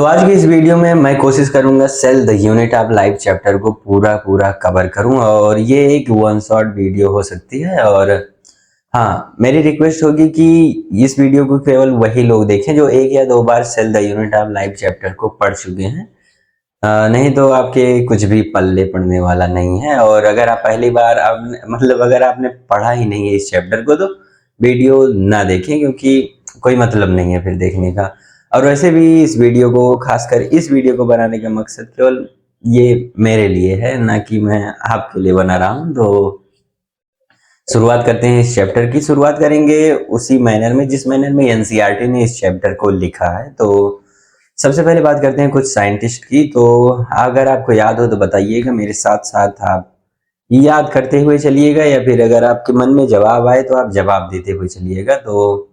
तो आज की इस वीडियो में मैं कोशिश करूंगा cell the unit of life chapter को पूरा कवर करूं और ये एक वन शॉट वीडियो हो सकती है। और हाँ, मेरी रिक्वेस्ट होगी कि इस वीडियो को केवल वही लोग देखें जो एक या दो बार cell the unit of life chapter को पढ़ चुके हैं। नहीं तो आपके कुछ भी पल्ले पड़ने वाला नहीं है। और अगर आप पहली बार अगर आपने पढ़ा ही नहीं है इस चैप्टर को तो वीडियो ना देखें, क्योंकि कोई मतलब नहीं है फिर देखने का। और वैसे भी इस वीडियो को, खासकर इस वीडियो को बनाने का मकसद केवल ये मेरे लिए है, ना कि मैं आपके लिए बना रहा हूँ। तो शुरुआत करते हैं। इस चैप्टर की शुरुआत करेंगे उसी मैनर में जिस मैनर में एनसीईआरटी ने इस चैप्टर को लिखा है। तो सबसे पहले बात करते हैं कुछ साइंटिस्ट की। तो अगर आपको याद हो तो बताइएगा, मेरे साथ साथ आप याद करते हुए चलिएगा, या फिर अगर आपके मन में जवाब आए तो आप जवाब देते हुए चलिएगा। तो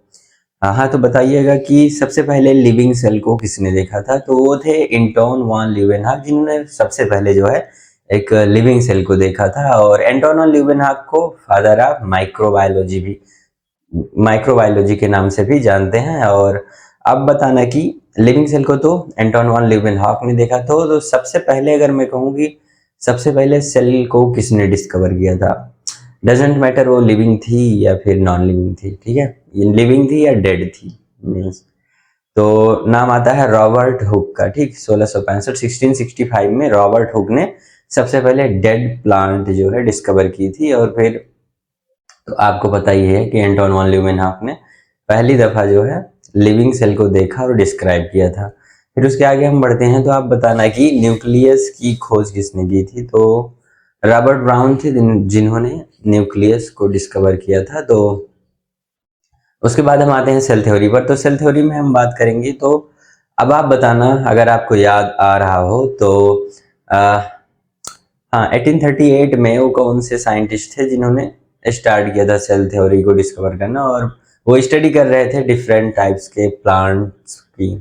हाँ, तो बताइएगा कि सबसे पहले लिविंग सेल को किसने देखा था। तो वो थे एंटोन वान ल्यूवेनहॉक, जिन्होंने सबसे पहले जो है एक लिविंग सेल को देखा था। और एंटोन वान ल्यूवेनहॉक को फादर ऑफ माइक्रोबायोलॉजी के नाम से भी जानते हैं। और अब बताना कि लिविंग सेल को तो एंटोन वान ल्यूवेनहॉक ने देखा। तो सबसे पहले अगर मैं कहूँ कि सबसे पहले सेल को किसने डिस्कवर किया था, डजेंट मैटर वो लिविंग थी या फिर नॉन लिविंग थी, ठीक है, ये लिविंग थी या डेड थी मीन्स। तो नाम आता है रॉबर्ट हुक का, ठीक। 1665 में रॉबर्ट हुक ने सबसे पहले डेड प्लांट जो है डिस्कवर की थी। और फिर तो आपको पता ही है कि एंटोन वान ल्यूवेनहॉक ने पहली दफा जो है लिविंग सेल को देखा और डिस्क्राइब किया था। फिर उसके आगे हम बढ़ते हैं। तो आप बताना कि न्यूक्लियस की खोज किसने की थी। तो रॉबर्ट ब्राउन थे जिन्होंने न्यूक्लियस को डिस्कवर किया था। तो उसके बाद हम आते हैं सेल थ्योरी पर। तो सेल थ्योरी में हम बात करेंगे। तो अब आप बताना अगर आपको याद आ रहा हो तो आ, हाँ, 1838 में वो कौन से साइंटिस्ट थे जिन्होंने स्टार्ट किया था सेल थ्योरी को डिस्कवर करना, और वो स्टडी कर रहे थे डिफरेंट टाइप्स के प्लांट्स की।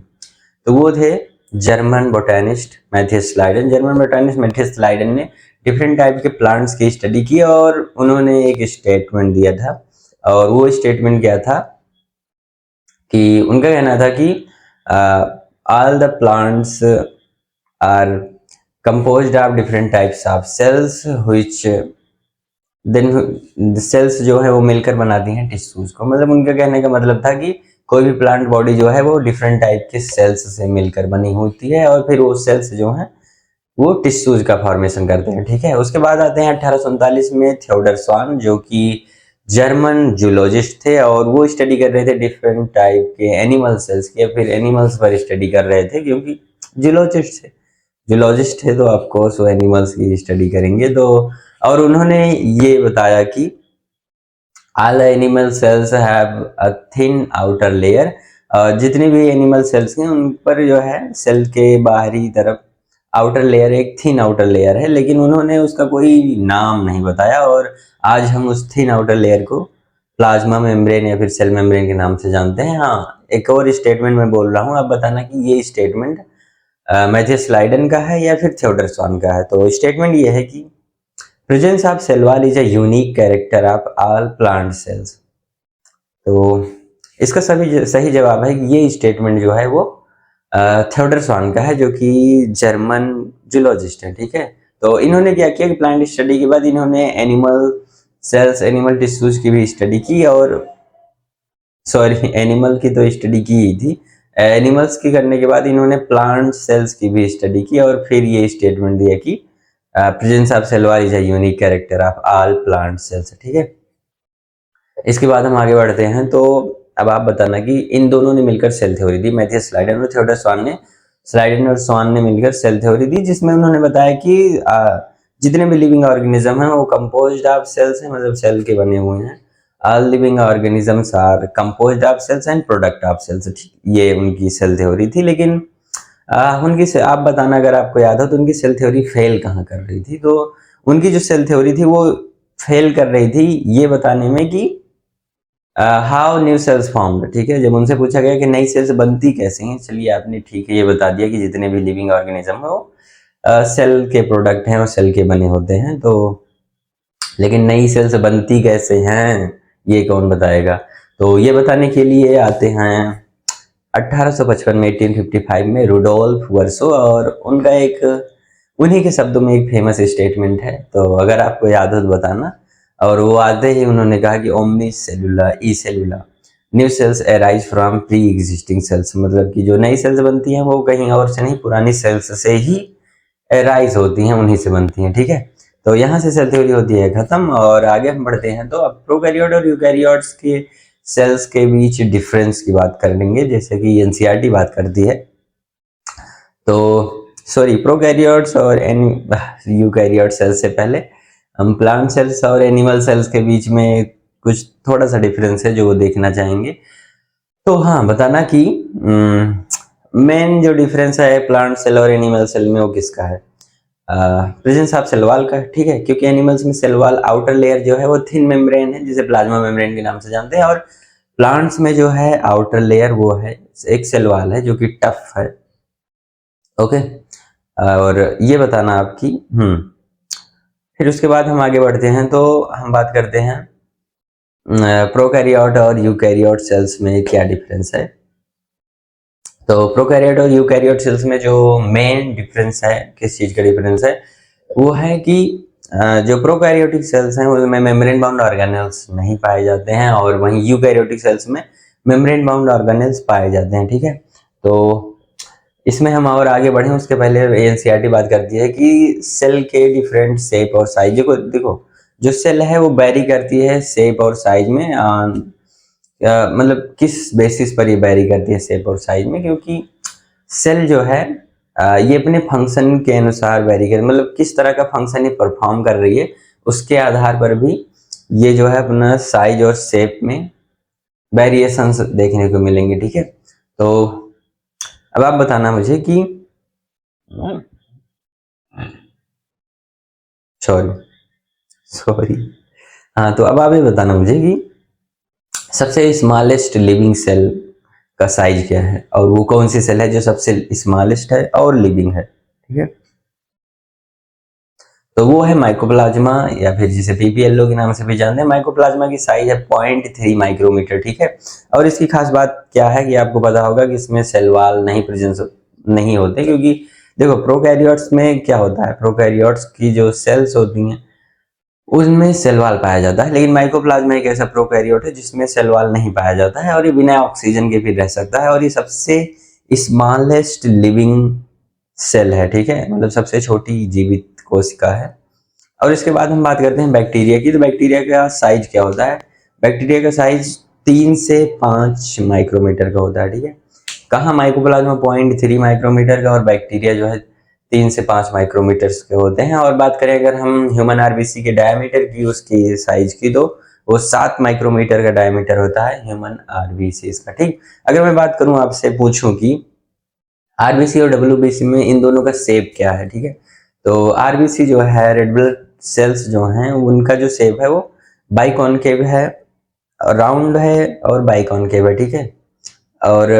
तो वो थे German botanist Matthias Schleiden. German botanist Matthias Schleiden ने डिफरेंट टाइप के प्लांट्स की स्टडी की और उन्होंने एक स्टेटमेंट दिया था। और वो स्टेटमेंट क्या था कि उनका कहना था कि all the plants are composed of different types of cells which then cells जो है वो मिलकर बनाती हैं टिश्यूज को। मतलब उनका कहने का मतलब था कि कोई भी प्लांट बॉडी जो है वो डिफरेंट टाइप के सेल्स से मिलकर बनी होती है, और फिर वो सेल्स जो हैं वो टिश्यूज का फॉर्मेशन करते हैं, ठीक है। उसके बाद आते हैं 1839 में थियोडर स्वान, जो कि जर्मन जूलॉजिस्ट थे, और वो स्टडी कर रहे थे डिफरेंट टाइप के एनिमल सेल्स की, या फिर एनिमल्स पर स्टडी कर रहे थे, क्योंकि जूलॉजिस्ट थे तो ऑफकोर्स वो एनिमल्स की स्टडी करेंगे। तो और उन्होंने ये बताया कि all animal cells have a thin outer layer. जितने भी एनिमल सेल्स हैं उन पर जो है सेल के बाहरी तरफ आउटर लेयर, एक थिन आउटर लेयर है, लेकिन उन्होंने उसका कोई नाम नहीं बताया। और आज हम उस थिन आउटर लेयर को प्लाज्मा मेम्ब्रेन या फिर सेल मेम्ब्रेन के नाम से जानते हैं। हाँ, एक और स्टेटमेंट मैं बोल रहा हूँ, आप बताना कि ये स्टेटमेंट मैथियस स्लाइडन का है या फिर थियोडर स्वान का है। तो स्टेटमेंट ये है कि presence of cell wall is a unique character of all plant cells. तो इसका सही जवाब है कि ये स्टेटमेंट जो है वो थियोडर स्वान का है, जो कि जर्मन जूलॉजिस्ट है, ठीक है। तो इन्होंने क्या किया कि प्लांट स्टडी के बाद इन्होंने एनिमल सेल्स, एनिमल टिश्यूज की भी स्टडी की, और सॉरी, एनिमल की तो स्टडी की ही थी, एनिमल्स की करने के बाद इन्होंने प्लांट सेल्स की भी स्टडी की, और फिर ये स्टेटमेंट दिया कि presence of cell wall is a unique character of all plant cells, ठीक है। इसके बाद हम आगे बढ़ते हैं। तो अब आप बताना कि इन दोनों ने मिलकर सेल थ्योरी दी, मैथियस स्लाइडन और थियोडर स्वान ने। स्लाइडन और स्वान ने मिलकर सेल थ्योरी दी, जिसमें उन्होंने बताया कि जितने भी लिविंग ऑर्गेनिज्म हैं वो कंपोज्ड ऑफ सेल्स हैं, मतलब सेल के बने हुए हैं। All living organisms are composed of cells and product of cells, ये उनकी सेल थ्योरी थी। लेकिन उनकी आप बताना अगर आपको याद हो तो उनकी सेल थ्योरी फेल कहाँ कर रही थी। तो उनकी जो सेल थ्योरी थी वो फेल कर रही थी ये बताने में कि हाउ न्यू सेल्स फॉर्म्ड, ठीक है। जब उनसे पूछा गया कि नई सेल्स बनती कैसे हैं, चलिए आपने ठीक है ये बता दिया कि जितने भी लिविंग ऑर्गेनिज्म है वो सेल के प्रोडक्ट हैं और सेल के बने होते हैं। तो लेकिन नई सेल्स बनती कैसे हैं ये कौन बताएगा। तो ये बताने के लिए आते हैं 1855 में 1855 में रुडोल्फ वर्सो, और उनका एक उन्हीं के शब्दों में एक फेमस स्टेटमेंट है, तो अगर आपको याद हो तो बताना। और वो आते ही उन्होंने कहा कि ओमनी सेलुला ई सेलुला new cells arise from pre existing cells, मतलब कि जो नई सेल्स बनती हैं वो कहीं और से नहीं, पुरानी सेल्स से ही अराइज होती हैं, उन्हीं से बनती हैं, ठीक है। तो यहाँ से सेल थ्योरी होती है खत्म, और आगे हम बढ़ते हैं। तो अब प्रोकैरियोट और यूकैरियोट्स के सेल्स के बीच डिफरेंस की बात कर लेंगे, जैसे कि एनसीईआरटी बात करती है। तो सॉरी, प्रोकैरियोट्स और यूकैरियोट सेल्स से पहले हम प्लांट सेल्स और एनिमल सेल्स के बीच में कुछ थोड़ा सा डिफरेंस है जो वो देखना चाहेंगे। तो हाँ, बताना कि मेन जो डिफरेंस है प्लांट सेल और एनिमल सेल में वो किसका है? प्रेजेंस ऑफ सेल वॉल का, ठीक है, क्योंकि एनिमल्स में सेल वॉल आउटर लेयर जो है वो थिन मेम्ब्रेन है, जिसे प्लाज्मा मेम्ब्रेन के नाम से जानते हैं, और प्लांट्स में जो है आउटर लेयर वो है एक सेल वॉल है जो कि टफ है। ओके, और ये बताना आपकी फिर उसके बाद हम आगे बढ़ते हैं। तो हम बात करते हैं प्रोकैरियोट और यूकैरियोट सेल्स में क्या डिफरेंस है। तो प्रोकैरियोट और यूकैरियोट सेल्स में जो मेन डिफरेंस है, किस चीज का डिफरेंस है, वो है कि जो प्रोकैरियोटिक सेल्स हैं उनमें मेम्ब्रेन बाउंड ऑर्गेनेल्स नहीं पाए जाते हैं, और वहीं यूकैरियोटिक सेल्स में मेम्ब्रेन बाउंड ऑर्गेनेल्स पाए जाते हैं, ठीक है। तो इसमें हम और आगे बढ़े उसके पहले एनसीईआरटी बात करती है कि सेल के डिफरेंट शेप और साइज। देखो जो सेल है वो वेरी करती है शेप और साइज में, मतलब किस बेसिस पर ये वेरी करती है शेप और साइज में, क्योंकि सेल जो है ये अपने फंक्शन के अनुसार वेरी कर, मतलब किस तरह का फंक्शन ये परफॉर्म कर रही है उसके आधार पर भी ये जो है अपना साइज और शेप में वेरिएशंस देखने को मिलेंगे, ठीक है। तो अब आप बताना मुझे कि सॉरी हाँ, तो अब आप ये बताना मुझे कि सबसे स्मॉलेस्ट लिविंग सेल का साइज क्या है, और वो कौन सी सेल है जो सबसे स्मॉलेस्ट है और लिविंग है, ठीक है। तो वो है माइकोप्लाज्मा, या फिर जिसे पीपीएलओ के नाम से भी जानते हैं। माइकोप्लाज्मा की साइज है 0.3 माइक्रोमीटर, ठीक है। और इसकी खास बात क्या है कि आपको पता होगा कि इसमें सेल वॉल नहीं प्रेजेंस नहीं होते, क्योंकि देखो प्रोकैरियोट्स में क्या होता है, प्रोकैरियोट्स की जो सेल्स होती हैं उनमें सेल वॉल पाया जाता है, लेकिन माइकोप्लाज्मा एक ऐसा प्रोकैरियोट है जिसमें सेल वॉल नहीं पाया जाता है, और ये बिना ऑक्सीजन के भी रह सकता है, और ये सबसे स्मॉलेस्ट लिविंग सेल है, ठीक है, मतलब सबसे छोटी जीवित कोशिका है। और इसके बाद हम बात करते हैं बैक्टीरिया की। तो बैक्टीरिया का साइज क्या होता है? बैक्टीरिया का साइज 3 से 5 माइक्रोमीटर का होता है, ठीक है। कहाँ माइकोप्लाज्मा 0.3 माइक्रोमीटर का, और बैक्टीरिया जो है 3 से 5 माइक्रोमीटर के होते हैं। और बात करें अगर हम ह्यूमन आरबीसी के डायमीटर की, उसकी साइज की, तो वो 7 माइक्रोमीटर का डायमीटर होता है ह्यूमन आरबीसी का, ठीक। अगर मैं बात करूं आपसे पूछूं कि आरबीसी और डब्ल्यूबीसी में इन दोनों का शेप क्या है, ठीक है। तो आरबीसी जो है रेड ब्लड सेल्स जो हैं उनका जो शेप है वो बाइकॉनकेव है, राउंड है और बाइकॉनकेव है, ठीक है। और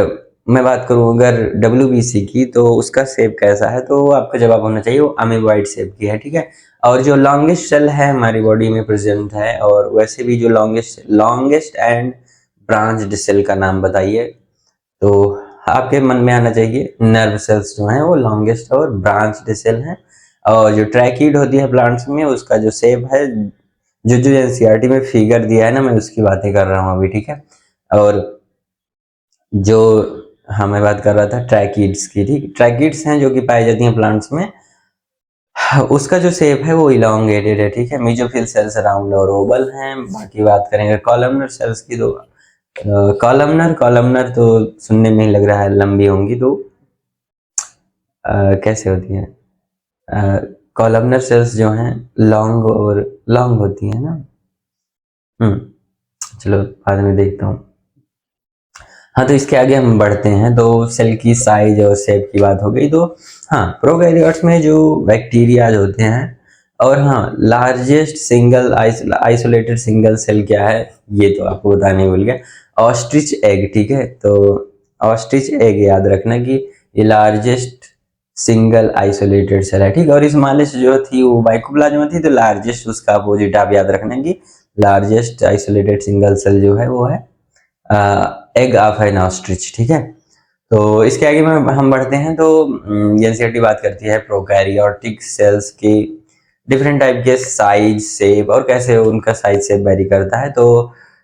मैं बात करूं अगर डब्ल्यूबीसी की, तो उसका शेप कैसा है, तो आपका जवाब होना चाहिए वो अमीबॉइड शेप की है, ठीक है। और जो लॉन्गेस्ट सेल है हमारी बॉडी में प्रेजेंट है, और वैसे भी जो लॉन्गेस्ट एंड ब्रांच्ड सेल का नाम बताइए, तो आपके मन में आना चाहिए नर्व सेल्स जो हैं वो लॉन्गेस्ट और ब्रांच्ड सेल हैं। और जो ट्रैकीड होती है प्लांट्स में, उसका जो शेप है, जो एनसीईआरटी में फिगर दिया है ना, मैं उसकी बातें कर रहा हूँ अभी, ठीक है। और जो मैं बात कर रहा था ट्रैकीड्स की, ठीक, ट्रैकीड्स हैं जो कि पाई जाती हैं प्लांट्स में, उसका जो शेप है वो इलांगेटेड है, ठीक है। मेजोफिल सेल्स राउंड और ओवल हैं। बाकी बात करेंगे कॉलमनर सेल्स की, तो कॉलमनर तो सुनने में ही लग रहा है लंबी होंगी, तो कैसे होती है? कॉलमनर सेल्स जो हैं लॉन्ग होती हैं ना। चलो बाद में देखता हूँ। हाँ, तो इसके आगे हम बढ़ते हैं। तो सेल की साइज और शेप की बात हो गई। तो हाँ, प्रोकैरियोट्स में जो बैक्टीरिया होते हैं, और हाँ, largest single isolated single cell क्या है ये तो आपको बताने भूल गया, ऑस्ट्रिच एग, ठीक है। तो ऑस्ट्रिच एग याद रखना कि ये लार्जेस्ट सिंगल आइसोलेटेड सेल है, ठीक। और स्मॉलेस्ट जो थी वो माइकोप्लाज्मा थी, तो लार्जेस्ट उसका अपोजिट आप याद रखना कि लार्जेस्ट आइसोलेटेड सिंगल सेल जो है वो है एग ऑफ एन ऑस्ट्रिच, ठीक है। तो इसके आगे में हम बढ़ते हैं तो एनसीईआरटी बात करती है प्रोकैरियोटिक सेल्स की डिफरेंट टाइप के साइज शेप और कैसे उनका साइज शेप वेरी करता है। तो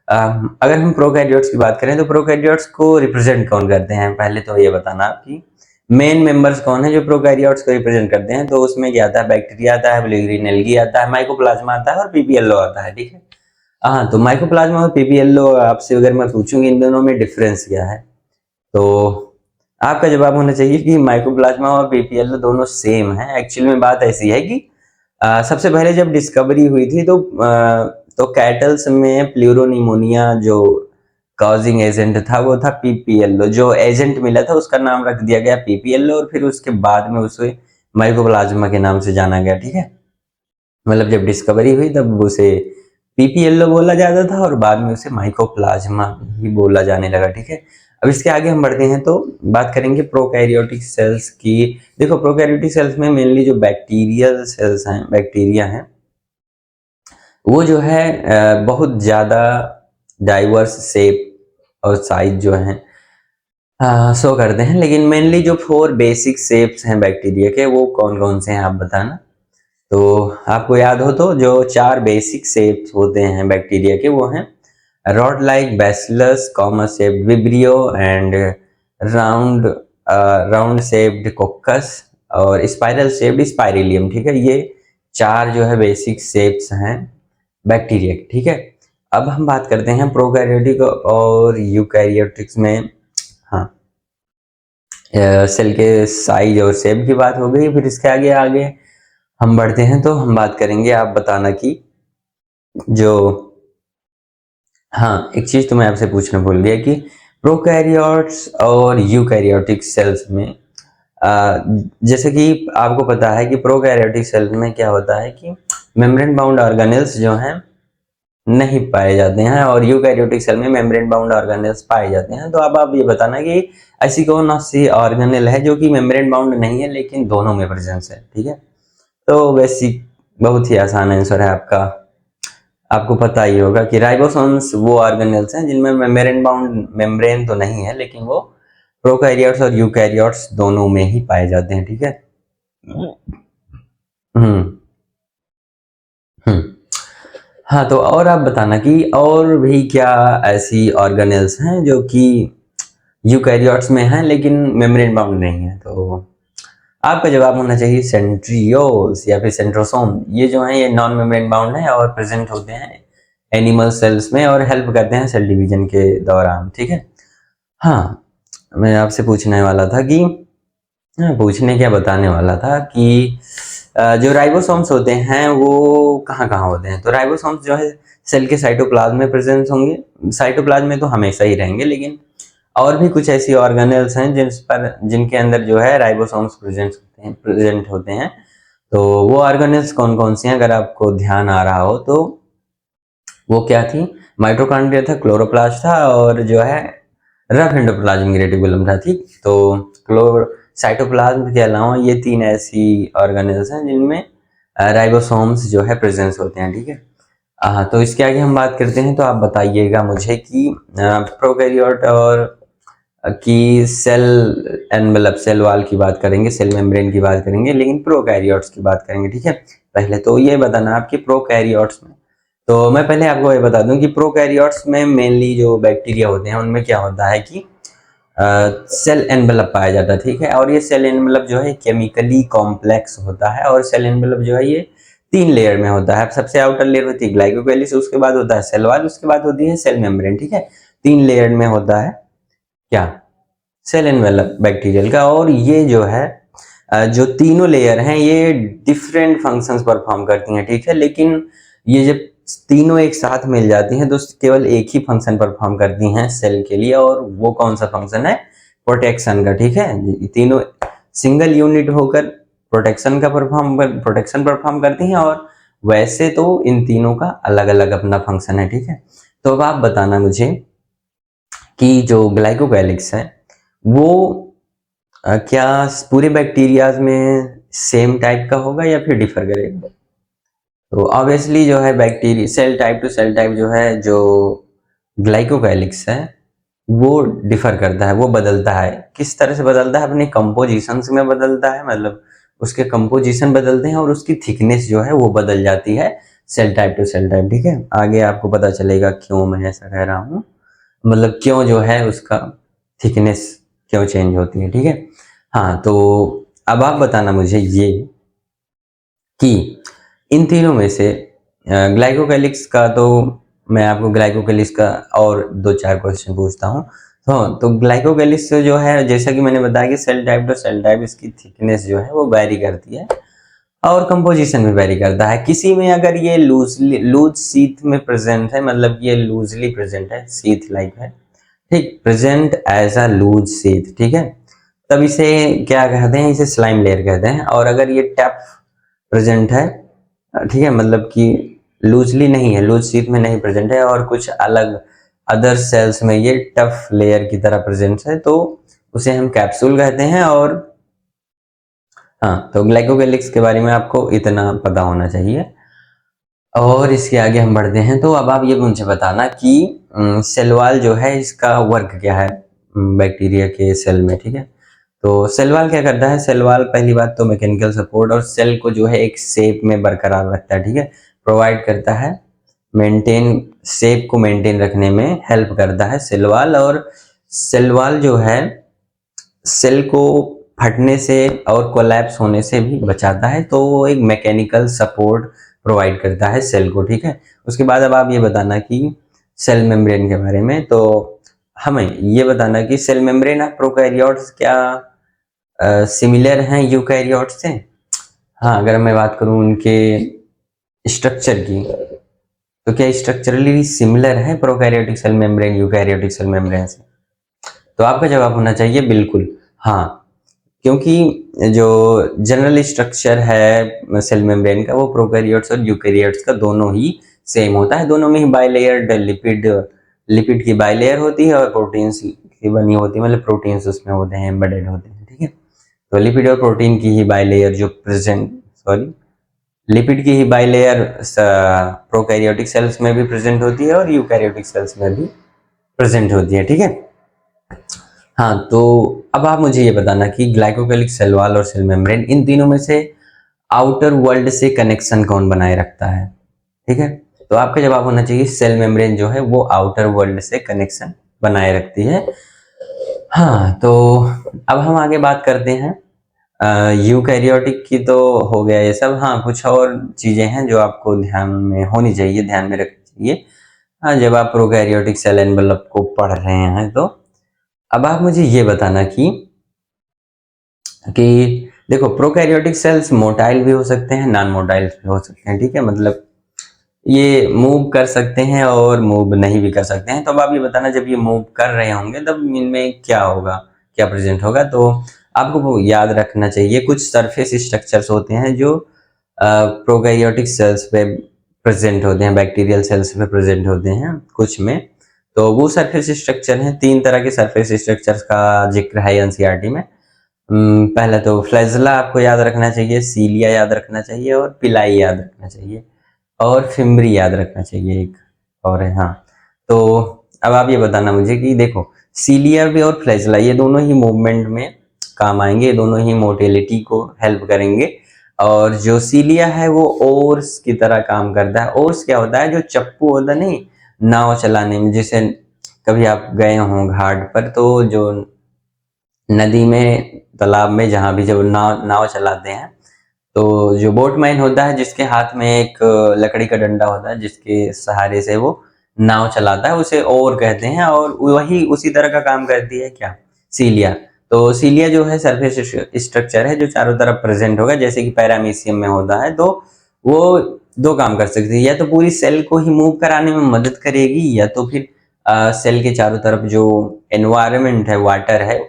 अगर हम प्रोकैरियोट्स की बात करें तो प्रोकैरियोट्स को रिप्रेजेंट कौन करते हैं, पहले तो ये बताना आपकी मेन मेंबर्स कौन है जो प्रोकैरियोट्स को रिप्रेजेंट करते हैं। तो उसमें क्या आता है, बैक्टीरिया आता है, ब्लू ग्रीन एल्गी आता है, माइकोप्लाज्मा आता है और पीपीएलओ आता है, ठीक है। हाँ, तो माइकोप्लाज्मा और पीपीएलओ आपसे अगर मैं पूछूंगी इन दोनों में डिफरेंस क्या है, तो आपका जवाब होना चाहिए कि माइकोप्लाज्मा और पीपीएलओ दोनों सेम है। एक्चुअल में बात ऐसी है कि सबसे पहले जब डिस्कवरी हुई थी तो कैटल्स में प्लूरोनिमोनिया जो कॉजिंग एजेंट था वो था पीपीएलओ। जो एजेंट मिला था उसका नाम रख दिया गया पीपीएलओ और फिर उसके बाद में उसे माइकोप्लाज्मा के नाम से जाना गया, ठीक है। मतलब जब डिस्कवरी हुई तब उसे पीपीएलओ बोला जाता था और बाद में उसे माइकोप्लाज्मा ही बोला जाने लगा, ठीक है। अब इसके आगे हम बढ़ते हैं तो बात करेंगे प्रोकैरियोटिक सेल्स की। देखो प्रोकैरियोटिक सेल्स में मेनली जो बैक्टीरियल सेल्स हैं, बैक्टीरिया हैं, वो जो है बहुत ज्यादा डाइवर्स शेप और साइज जो है शो करते हैं। लेकिन मेनली जो 4 बेसिक शेप्स हैं बैक्टीरिया के वो कौन कौन से हैं आप बताना। तो आपको याद हो तो जो 4 बेसिक शेप्स होते हैं बैक्टीरिया के वो हैं rod like bacillus, comma shaped vibrio and round round shaped coccus और स्पाइरल शेप्ड स्पाइरेलियम, ठीक है। ये 4 जो है बेसिक शेप्स हैं बैक्टीरिया के, ठीक है। अब हम बात करते हैं प्रोकैरियोटिक और यूकैरियोटिक्स में। हाँ, सेल के साइज और शेप की बात हो गई। फिर इसके आगे आगे हम बढ़ते हैं तो हम बात करेंगे, आप बताना कि जो, हाँ एक चीज तो मैं आपसे पूछना भूल गया कि प्रोकैरियोट्स और यूकैरियोटिक सेल्स में जैसे कि आपको पता है कि प्रोकैरियोटिक सेल्स में क्या होता है कि मेम्ब्रेन बाउंड ऑर्गेनेल्स जो हैं नहीं पाए जाते हैं और यूकैरियोटिक सेल में मेम्ब्रेन बाउंड ऑर्गेनेल्स पाए जाते हैं। तो अब आप ये बताना कि ऐसी कौन सी ऑर्गेनेल है जो कि मेम्ब्रेन बाउंड नहीं है लेकिन दोनों में प्रेजेंस है, ठीक है। तो बेसिक बहुत ही आसान आंसर है आपका, आपको पता ही होगा कि राइबोसोम्स वो ऑर्गेनेल्स हैं जिनमें मेम्ब्रेन बाउंड मेम्ब्रेन तो नहीं है लेकिन वो प्रोकैरियोट्स और यूकैरियोट्स दोनों में ही पाए जाते हैं, ठीक है। हम्म हम्म हाँ, तो और आप बताना कि और भी क्या ऐसी ऑर्गेनेल्स हैं जो कि यूकैरियोट्स में हैं लेकिन मेम्ब्रेन बाउंड नहीं है। तो आपका जवाब होना चाहिए सेंट्रियोल्स या फिर सेंट्रोसोम। ये जो है ये नॉन मेम्ब्रेन बाउंड है और प्रेजेंट होते हैं एनिमल सेल्स में और हेल्प करते हैं सेल डिवीजन के दौरान, ठीक है। हाँ, मैं आपसे पूछने वाला था कि पूछने क्या बताने वाला था कि जो राइबोसोम्स होते हैं वो कहाँ कहाँ होते हैं। तो राइबोसोम्स जो है सेल के साइटोप्लाज्म में प्रेजेंट होंगे, साइटोप्लाज्म में तो हमेशा ही रहेंगे, लेकिन और भी कुछ ऐसी ऑर्गेनेल्स हैं जिनके अंदर जो है राइबोसोम्स प्रेजेंट होते हैं। तो वो ऑर्गेनेल्स कौन कौन सी हैं अगर आपको ध्यान आ रहा हो तो वो क्या थी, माइटोकॉन्ड्रिया था, क्लोरोप्लास्ट था और जो है रफ एंडोप्लाज्मिक रेटिकुलम था, ठीक। तो साइटोप्लाज्म के अलावा ये 3 ऐसी ऑर्गेनेल्स हैं जिनमें राइबोसोम्स जो है प्रेजेंस होते हैं, ठीक है। तो इसके आगे हम बात करते हैं तो आप बताइएगा मुझे कि प्रोकैरियोट और की सेल एनवेलप, सेल वॉल की बात करेंगे, सेल मेम्ब्रेन की बात करेंगे, लेकिन प्रोकैरियोट्स की बात करेंगे, ठीक है। पहले तो ये बताना आपके प्रोकैरियोट्स में, तो मैं पहले आपको ये बता दूं कि प्रोकैरियोट्स में मेनली जो बैक्टीरिया होते हैं उनमें क्या होता है कि सेल एनवेलप पाया जाता है, ठीक है। और ये सेल एनवेलप जो है केमिकली कॉम्प्लेक्स होता है और सेल एनवेलप जो है ये 3 लेयर में होता है। सबसे आउटर लेयर होती है ग्लाइकोकेलिस, उसके बाद होता है सेल वॉल, उसके बाद होती है सेल मेम्ब्रेन, ठीक है। 3 लेयर में होता है क्या, सेल एनवेलप बैक्टीरियल का। और ये जो है जो तीनों लेयर हैं ये डिफरेंट फंक्शंस परफॉर्म करती हैं, ठीक है। लेकिन ये जब तीनों एक साथ मिल जाती हैं तो केवल एक ही फंक्शन परफॉर्म करती हैं सेल के लिए, और वो कौन सा फंक्शन है, प्रोटेक्शन का, ठीक है। तीनों सिंगल यूनिट होकर प्रोटेक्शन परफॉर्म करती हैं और वैसे तो इन तीनों का अलग अलग अपना फंक्शन है, ठीक है। तो अब आप बताना मुझे कि जो ग्लाइकोकैलिक्स है वो क्या पूरे बैक्टीरियाज में सेम टाइप का होगा या फिर डिफर करेगा। तो ऑब्वियसली जो है bacteria cell type to cell type जो है जो ग्लाइकोकैलिक्स है वो डिफर करता है, वो बदलता है। किस तरह से बदलता है? अपने कंपोजिशंस में बदलता है, मतलब उसके कंपोजिशन बदलते हैं और उसकी थिकनेस जो है वो बदल जाती है cell type to cell type. ठीक है, आगे आपको पता चलेगा क्यों मैं ऐसा कह रहा हूँ, मतलब क्यों जो है उसका थिकनेस क्यों चेंज होती है। ठीक है, हाँ तो अब आप बताना मुझे ये कि इन तीनों में से ग्लाइकोकैलिक्स का, तो मैं आपको ग्लाइकोकैलिक्स का और दो चार क्वेश्चन पूछता हूँ। तो ग्लाइकोकैलिक्स जो है, जैसा कि मैंने बताया कि cell type to cell type इसकी थिकनेस जो है वो वेरी करती है और कंपोजिशन भी वेरी करता है। किसी में अगर ये लूज सीथ में प्रेजेंट है, मतलब ये लूजली प्रेजेंट है, सीथ लाइक है, ठीक, present as a loose sheath, ठीक है, तब इसे क्या कहते हैं? इसे स्लाइम लेयर कहते हैं। और अगर ये टफ प्रेजेंट है, ठीक है, मतलब कि लूजली नहीं है, लूज शीट में नहीं प्रेजेंट है और कुछ अलग अदर सेल्स में ये टफ लेयर की तरह प्रेजेंट है, तो उसे हम कैप्सूल कहते हैं। और हाँ, तो ग्लाइकोकैलिक्स के बारे में आपको इतना पता होना चाहिए। और इसके आगे हम बढ़ते हैं, तो अब आप ये मुझे बताना कि सेल वॉल जो है इसका वर्क क्या है बैक्टीरिया के सेल में। ठीक है, तो सेल वॉल क्या करता है? सेल वॉल पहली बात तो मैकेनिकल सपोर्ट और सेल को जो है एक शेप में बरकरार रखता है। ठीक है, प्रोवाइड करता है, मेंटेन, शेप को मेंटेन रखने में हेल्प करता है सेल वॉल। और सेल वॉल जो है सेल को फटने से और कोलैप्स होने से भी बचाता है, तो वो एक मैकेनिकल सपोर्ट प्रोवाइड करता है सेल को। ठीक है, उसके बाद अब आप ये बताना कि सेल मेम्ब्रेन के बारे में, तो हमें ये बताना कि सेल मेम्ब्रेन ऑफ प्रोकैरियोट्स क्या सिमिलर हैं यूकैरियोट्स से? हाँ, अगर मैं बात करूं उनके स्ट्रक्चर की, तो क्या स्ट्रक्चरली सिमिलर है prokaryotic cell membrane eukaryotic cell membrane से? तो आपका जवाब होना चाहिए बिल्कुल हाँ, क्योंकि जो जनरल स्ट्रक्चर है सेल मेम्ब्रेन का वो प्रोकैरियोट्स और यूकैरियोट्स का दोनों ही सेम होता है। दोनों में ही बाइलेयर्ड लिपिड लिपिड की बाइलेयर होती है और प्रोटीन्स की बनी होती है, मतलब प्रोटीन्स उसमें होते हैं, एम्बेडेड होते हैं। ठीक है, तो लिपिड और प्रोटीन की ही बाइलेयर जो प्रेजेंट, सॉरी, लिपिड की ही बाइलेयर प्रोकैरियोटिक सेल्स में भी प्रेजेंट होती है और यूकैरियोटिक सेल्स में भी प्रेजेंट होती है। ठीक है, हाँ तो अब आप मुझे ये बताना कि ग्लाइकोकैलिक सेल वॉल और सेल मेम्ब्रेन, इन तीनों में से आउटर वर्ल्ड से कनेक्शन कौन बनाए रखता है? ठीक है, तो आपका जवाब होना चाहिए सेल मेम्ब्रेन जो है वो आउटर वर्ल्ड से कनेक्शन बनाए रखती है। हाँ, तो अब हम आगे बात करते हैं यूकैरियोटिक की, तो हो गया ये सब। हाँ, कुछ और चीजें हैं जो आपको ध्यान में होनी चाहिए, ध्यान में रखनी चाहिए, हाँ, जब आप प्रोकैरियोटिक सेल एनवेलप को पढ़ रहे हैं। तो अब आप मुझे ये बताना कि देखो, प्रोकैरियोटिक सेल्स मोटाइल भी हो सकते हैं, नॉन मोटाइल भी हो सकते हैं। ठीक है, मतलब ये मूव कर सकते हैं और मूव नहीं भी कर सकते हैं। तो अब आप ये बताना, जब ये मूव कर रहे होंगे तब इनमें क्या होगा, क्या प्रेजेंट होगा? तो आपको वो याद रखना चाहिए, कुछ सरफेस स्ट्रक्चर्स होते हैं जो प्रोकैरियोटिक सेल्स पे प्रेजेंट होते हैं, बैक्टीरियल सेल्स पे प्रेजेंट होते हैं कुछ में। तो वो सरफेस स्ट्रक्चर हैं, तीन तरह के सरफेस स्ट्रक्चर्स का जिक्र है एनसीईआरटी में। पहला तो फ्लैजेला आपको याद रखना चाहिए, सीलिया याद रखना चाहिए और पिलाई याद रखना चाहिए और फिम्बरी याद रखना चाहिए एक और है। हाँ, तो अब आप ये बताना मुझे कि देखो, सीलिया भी और फ्लैजेला ये दोनों ही मूवमेंट में काम आएंगे, ये दोनों ही मोटिलिटी को हेल्प करेंगे। और जो सीलिया है वो ओर्स की तरह काम करता है। ओर्स क्या होता है? जो चप्पू होता नहीं नाव चलाने में, जैसे कभी आप गए हों घाट पर, तो जो नदी में, तालाब में, जहां भी जब नाव नाव चलाते हैं, तो जो बोटमैन होता है जिसके हाथ में एक लकड़ी का डंडा होता है जिसके सहारे से वो नाव चलाता है, उसे ओर कहते हैं। और वही उसी तरह का काम करती है क्या? सीलिया। तो सीलिया जो है सरफेस स्ट्रक्चर है जो चारों तरफ प्रेजेंट होगा, जैसे कि पैरामीशियम में होता है। तो वो दो काम कर सकती है, या तो पूरी सेल को ही मूव कराने में मदद करेगी, या तो फिर सेल के चारों तरफ जो एनवायरनमेंट है, वाटर है,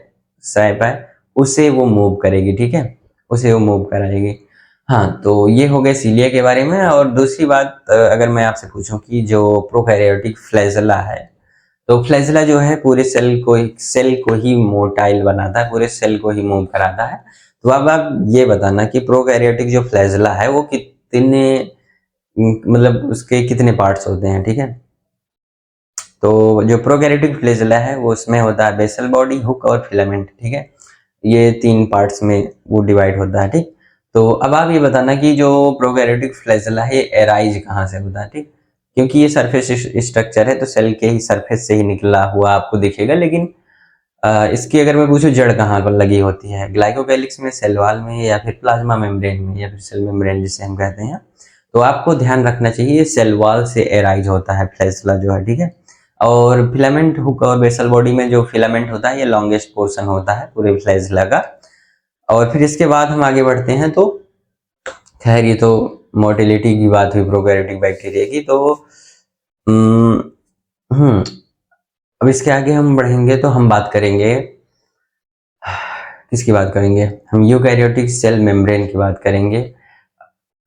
सैप है, उसे वो मूव करेगी। ठीक है, उसे वो मूव कराएगी। हाँ, तो ये हो गया सीलिया के बारे में। और दूसरी बात, अगर मैं आपसे पूछूं कि जो प्रोकैरियोटिक फ्लैजेला है, तो फ्लैजेला जो है पूरे सेल को ही मोटाइल बनाता है, पूरे सेल को ही मूव कराता है। तो अब आप ये बताना कि प्रोकैरियोटिक जो फ्लैजेला है वो कितने, मतलब उसके कितने पार्ट्स होते हैं? ठीक है, तो जो प्रोकैरियोटिक फ्लैजेला है वो उसमें होता है बेसल बॉडी, हुक और फिलामेंट, ठीक है। ये 3 पार्ट्स में वो डिवाइड होता है, ठीक। तो अब आप ये बताना कि जो प्रोकैरियोटिक फ्लैजेला है ये एराइज कहाँ से होता है, ठीक। क्योंकि ये सरफेस स्ट्रक्चर है तो सेल के ही सरफेस से ही निकला हुआ आपको दिखेगा, लेकिन इसकी अगर मैं पूछूं जड़ कहाँ पर लगी होती है, ग्लाइकोकैलिक्स में, सेल वॉल में, या फिर प्लाज्मा मेम्ब्रेन में, या फिर सेल मेम्ब्रेन जिसे हम कहते हैं। तो आपको ध्यान रखना चाहिए सेल वॉल से एराइज होता है फ्लैजेला जो है, ठीक है। और फिलामेंट, हुक और बेसल बॉडी में जो फिलामेंट होता है ये लॉन्गेस्ट पोर्शन होता है पूरे फ्लैजेला का। और फिर इसके बाद हम आगे बढ़ते हैं, तो खैर ये तो मोटिलिटी की बात हुई प्रोकैरियोटिक बैक्टीरिया की। तो अब इसके आगे हम बढ़ेंगे तो हम बात करेंगे, किसकी बात करेंगे, हम यूकैरियोटिक सेल मेम्ब्रेन की बात करेंगे।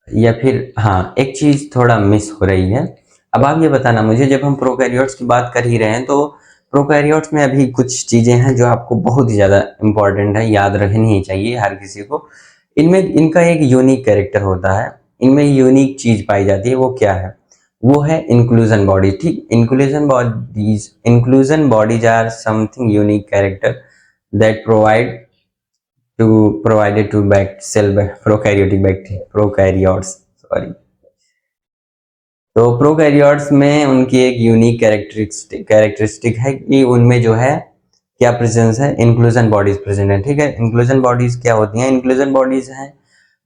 या फिर हाँ, एक चीज थोड़ा मिस हो रही है। अब आप ये बताना मुझे, जब हम प्रोकैरियोट्स की बात कर ही रहे हैं तो प्रोकैरियोट्स में अभी कुछ चीजें हैं जो आपको बहुत ही ज्यादा इंपॉर्टेंट है, याद रखनी ही चाहिए हर किसी को। इनमें इनका एक यूनिक कैरेक्टर होता है, इनमें यूनिक चीज पाई जाती है। वो क्या है? वो है इंक्लूजन बॉडी, ठीक। Inclusion bodies are something unique character that provided to prokaryotic bacteria, prokaryotes, sorry। तो प्रोकैरियोट्स में उनकी एक यूनिक कैरेक्टरिस्टिक है कि उनमें जो है क्या प्रेजेंस है, इंक्लूजन बॉडीज प्रेजेंट है, ठीक है। इंक्लूजन बॉडीज क्या होती हैं? इंक्लूजन बॉडीज हैं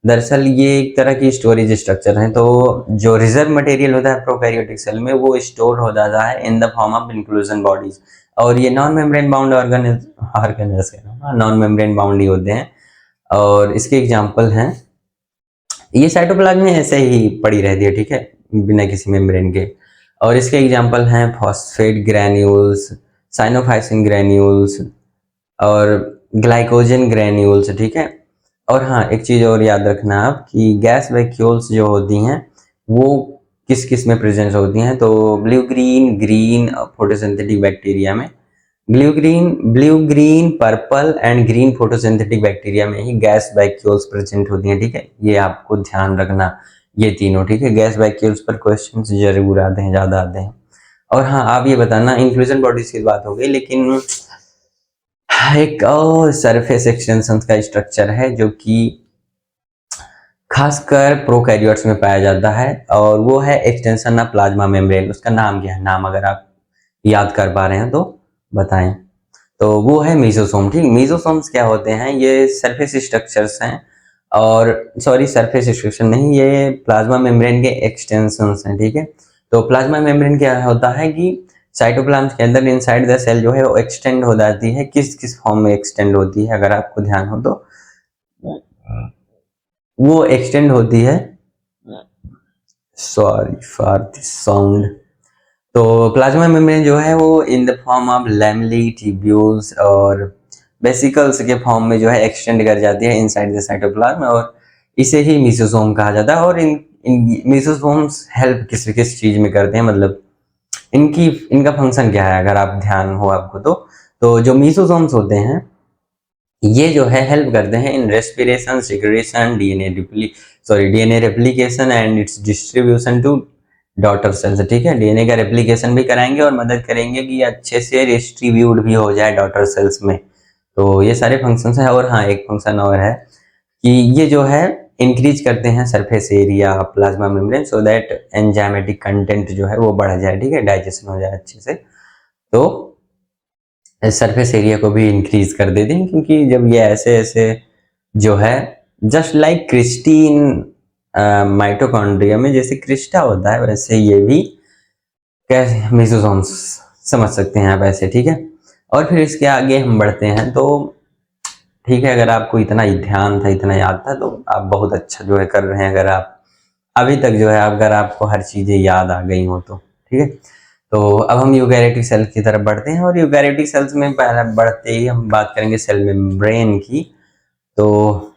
दरअसल ये एक तरह की स्टोरेज स्ट्रक्चर है। तो जो रिजर्व मटेरियल होता है प्रोकैरियोटिक सेल में वो स्टोर हो जाता है in the form of inclusion bodies. और ये non membrane bound organelles non membrane bound ही होते हैं। और इसके एग्जाम्पल हैं, ये साइटोप्लाज्म में ऐसे ही पड़ी रहती है, ठीक है, बिना किसी मेम्ब्रेन के। और इसके एग्जाम्पल हैं फॉस्फेट ग्रैन्यूल्स, साइनोफाइसिन ग्रैन्यूल्स और ग्लाइकोजन ग्रैन्यूल्स, ठीक है। और हाँ, एक चीज और याद रखना आप कि गैस वैक्यूल्स जो होती हैं वो किस किस में प्रेजेंट होती हैं। तो ब्लू ग्रीन फोटोसिंथेटिक बैक्टीरिया में, blue green purple and green photosynthetic bacteria में ही गैस वैक्यूल्स प्रेजेंट होती हैं, ठीक है। ये आपको ध्यान रखना, ये तीनों, ठीक है। गैस वैक्यूल्स पर क्वेश्चन जरूर आते हैं, ज्यादा आते हैं। और हाँ, आप ये बताना, इंक्लूजन बॉडीज की बात हो गई, लेकिन एक और सरफेस एक्सटेंशन का स्ट्रक्चर है जो कि खासकर प्रोकैरियोट्स में पाया जाता है, और वो है एक्सटेंशन ऑफ प्लाज्मा मेम्ब्रेन। उसका नाम क्या है? नाम अगर आप याद कर पा रहे हैं तो बताएं। तो वो है मीजोसोम, ठीक। मीजोसोम्स क्या होते हैं? ये सरफेस स्ट्रक्चर्स हैं, और सॉरी, सरफेस स्ट्रक्चर नहीं, ये प्लाज्मा मेम्ब्रेन के एक्सटेंशंस हैं, ठीक है। तो प्लाज्मा मेम्ब्रेन क्या होता है कि साइटोप्लाज्म के अंदर इनसाइड द सेल जो है वो एक्सटेंड हो जाती है। किस किस फॉर्म में एक्सटेंड होती है अगर आपको ध्यान हो तो? वो एक्सटेंड होती है, सॉरी फॉर दिस साउंड। तो प्लाज्मा मेम्ब्रेन जो है वो इन the form of lamellae, tubules और वेसिकल्स के फॉर्म में जो है एक्सटेंड कर जाती है इनसाइड द साइटोप्लाज्म, और इसे ही मीसोसोम कहा जाता है। और इन मीसोसोम्स हेल्प किस किस चीज में करते हैं, मतलब इनका फंक्शन क्या है अगर आप ध्यान हो आपको तो जो मीसोसोम्स होते हैं ये जो है हेल्प करते हैं इन respiration, secretion, DNA replication and its distribution to daughter cells, ठीक है। डीएनए का रेप्लिकेशन भी कराएंगे और मदद करेंगे कि अच्छे से डिस्ट्रीब्यूट भी हो जाए डॉटर सेल्स में। तो ये सारे फंक्शंस हैं। और हाँ, एक फंक्शन और है कि ये जो है इंक्रीज करते हैं surface area plasma membrane, so that enzymatic content जो है वो बढ़ जाए, ठीक है, डाइजेशन हो जाए अच्छे से। तो सरफेस एरिया को भी इंक्रीज कर देते हैं, क्योंकि जब ये ऐसे ऐसे जो है जस्ट लाइक क्रिस्टीन माइटोकॉन्ड्रिया में जैसे क्रिस्टा होता है, वैसे ये भी कैसे मेसोसोम्स समझ सकते हैं आप ऐसे, ठीक है। और फिर इसके आगे हम बढ़ते हैं, तो ठीक है, अगर आपको इतना ही ध्यान था, इतना याद था, तो आप बहुत अच्छा जो है कर रहे हैं। अगर आप अभी तक जो है अगर आपको हर चीजें याद आ गई हो तो ठीक है। तो अब हम यूकैरियोटिक सेल की तरफ बढ़ते हैं, और यूकैरियोटिक सेल्स में पहले बढ़ते ही हम बात करेंगे सेल मेम्ब्रेन की। तो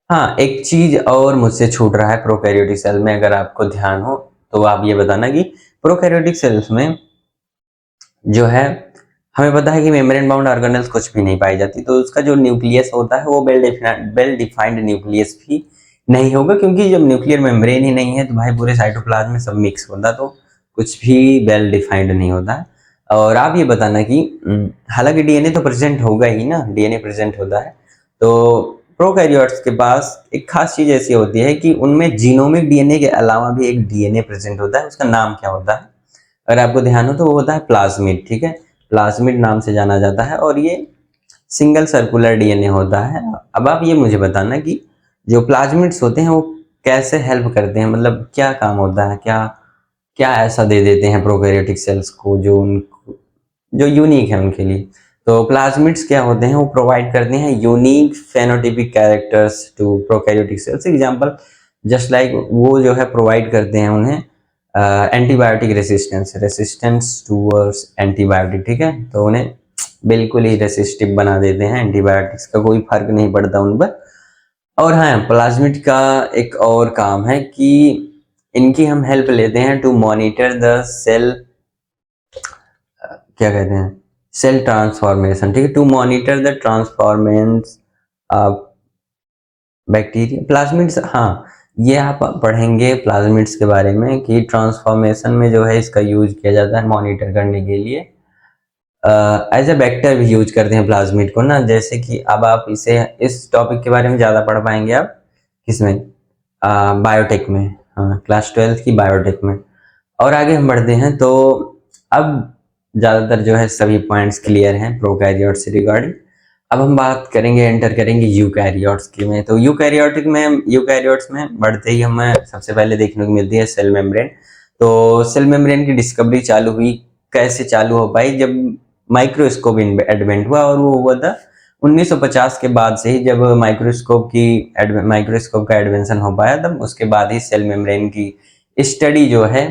हाँ, एक चीज और मुझसे छूट रहा है प्रोकैरियोटिक सेल में, अगर आपको ध्यान हो तो आप ये बताना कि प्रोकैरियोटिक सेल्स में जो है हमें पता है कि मेम्ब्रेन बाउंड ऑर्गेनेल्स कुछ भी नहीं पाई जाती, तो उसका जो न्यूक्लियस होता है वो वेल डिफाइंड न्यूक्लियस भी नहीं होगा, क्योंकि जब न्यूक्लियर मेम्ब्रेन ही नहीं है तो भाई पूरे साइटोप्लाज्म में सब मिक्स होता, तो कुछ भी वेल डिफाइंड नहीं होता है। और आप ये बताना कि हालांकि डीएनए तो प्रेजेंट होगा ही ना, डीएनए प्रेजेंट होता है, तो प्रोकैरियोट्स के पास एक खास चीज ऐसी होती है कि उनमें जीनोमिक डीएनए के अलावा भी एक डीएनए प्रेजेंट होता है। उसका नाम क्या होता है? अगर आपको ध्यान हो तो वो होता है प्लाज्मिड। ठीक है, प्लाज्मिड नाम से जाना जाता है और ये सिंगल सर्कुलर डीएनए होता है। अब आप ये मुझे बताना कि जो प्लाज्मिड्स होते हैं वो कैसे हेल्प करते हैं, मतलब क्या काम होता है, क्या क्या ऐसा दे देते हैं प्रोकैरियोटिक सेल्स को जो यूनिक है उनके लिए। तो प्लाज्मिड्स क्या होते हैं? वो प्रोवाइड करते हैं unique phenotypic characters to prokaryotic cells. Example just like वो जो है प्रोवाइड करते हैं उन्हें एंटीबायोटिक रेसिस्टेंस टूवर्ड्स एंटीबायोटिक। ठीक है, तो उन्हें बिल्कुल ही रेसिस्टिव बना देते हैं, एंटीबायोटिक्स का कोई फर्क नहीं पड़ता उन पर। और हाँ, प्लाज्मिड का एक और काम है कि इनकी हम हेल्प लेते हैं टू मॉनिटर द सेल, क्या कहते हैं, सेल ट्रांसफॉर्मेशन। ठीक है, to monitor the transformations of bacteria plasmids. हाँ, ये आप पढ़ेंगे प्लाज्मिड्स के बारे में कि ट्रांसफॉर्मेशन में जो है इसका यूज किया जाता है मॉनिटर करने के लिए। एज ए वेक्टर भी यूज करते हैं प्लाज्मिड को ना, जैसे कि अब आप इसे इस टॉपिक के बारे में ज़्यादा पढ़ पाएंगे आप किसमें, बायोटेक में, हाँ क्लास 12 की बायोटेक में। और आगे हम बढ़ते हैं तो अब ज़्यादातर जो है सभी पॉइंट्स क्लियर हैं प्रोकैरियोट्स से रिगार्डिंग। अब हम बात करेंगे, एंटर करेंगे यूकैरियोट्स की में। तो यूकैरियोट्स में बढ़ते ही हमें सबसे पहले देखने को मिलती है सेल मेम्ब्रेन। तो सेल मेम्ब्रेन की डिस्कवरी चालू हुई, कैसे चालू हो पाई? जब माइक्रोस्कोप एडवेंट हुआ, और वो हुआ था 1950 के बाद से ही, जब माइक्रोस्कोप का एडवेंशन हो पाया, तब उसके बाद ही सेल मेम्ब्रेन की स्टडी जो है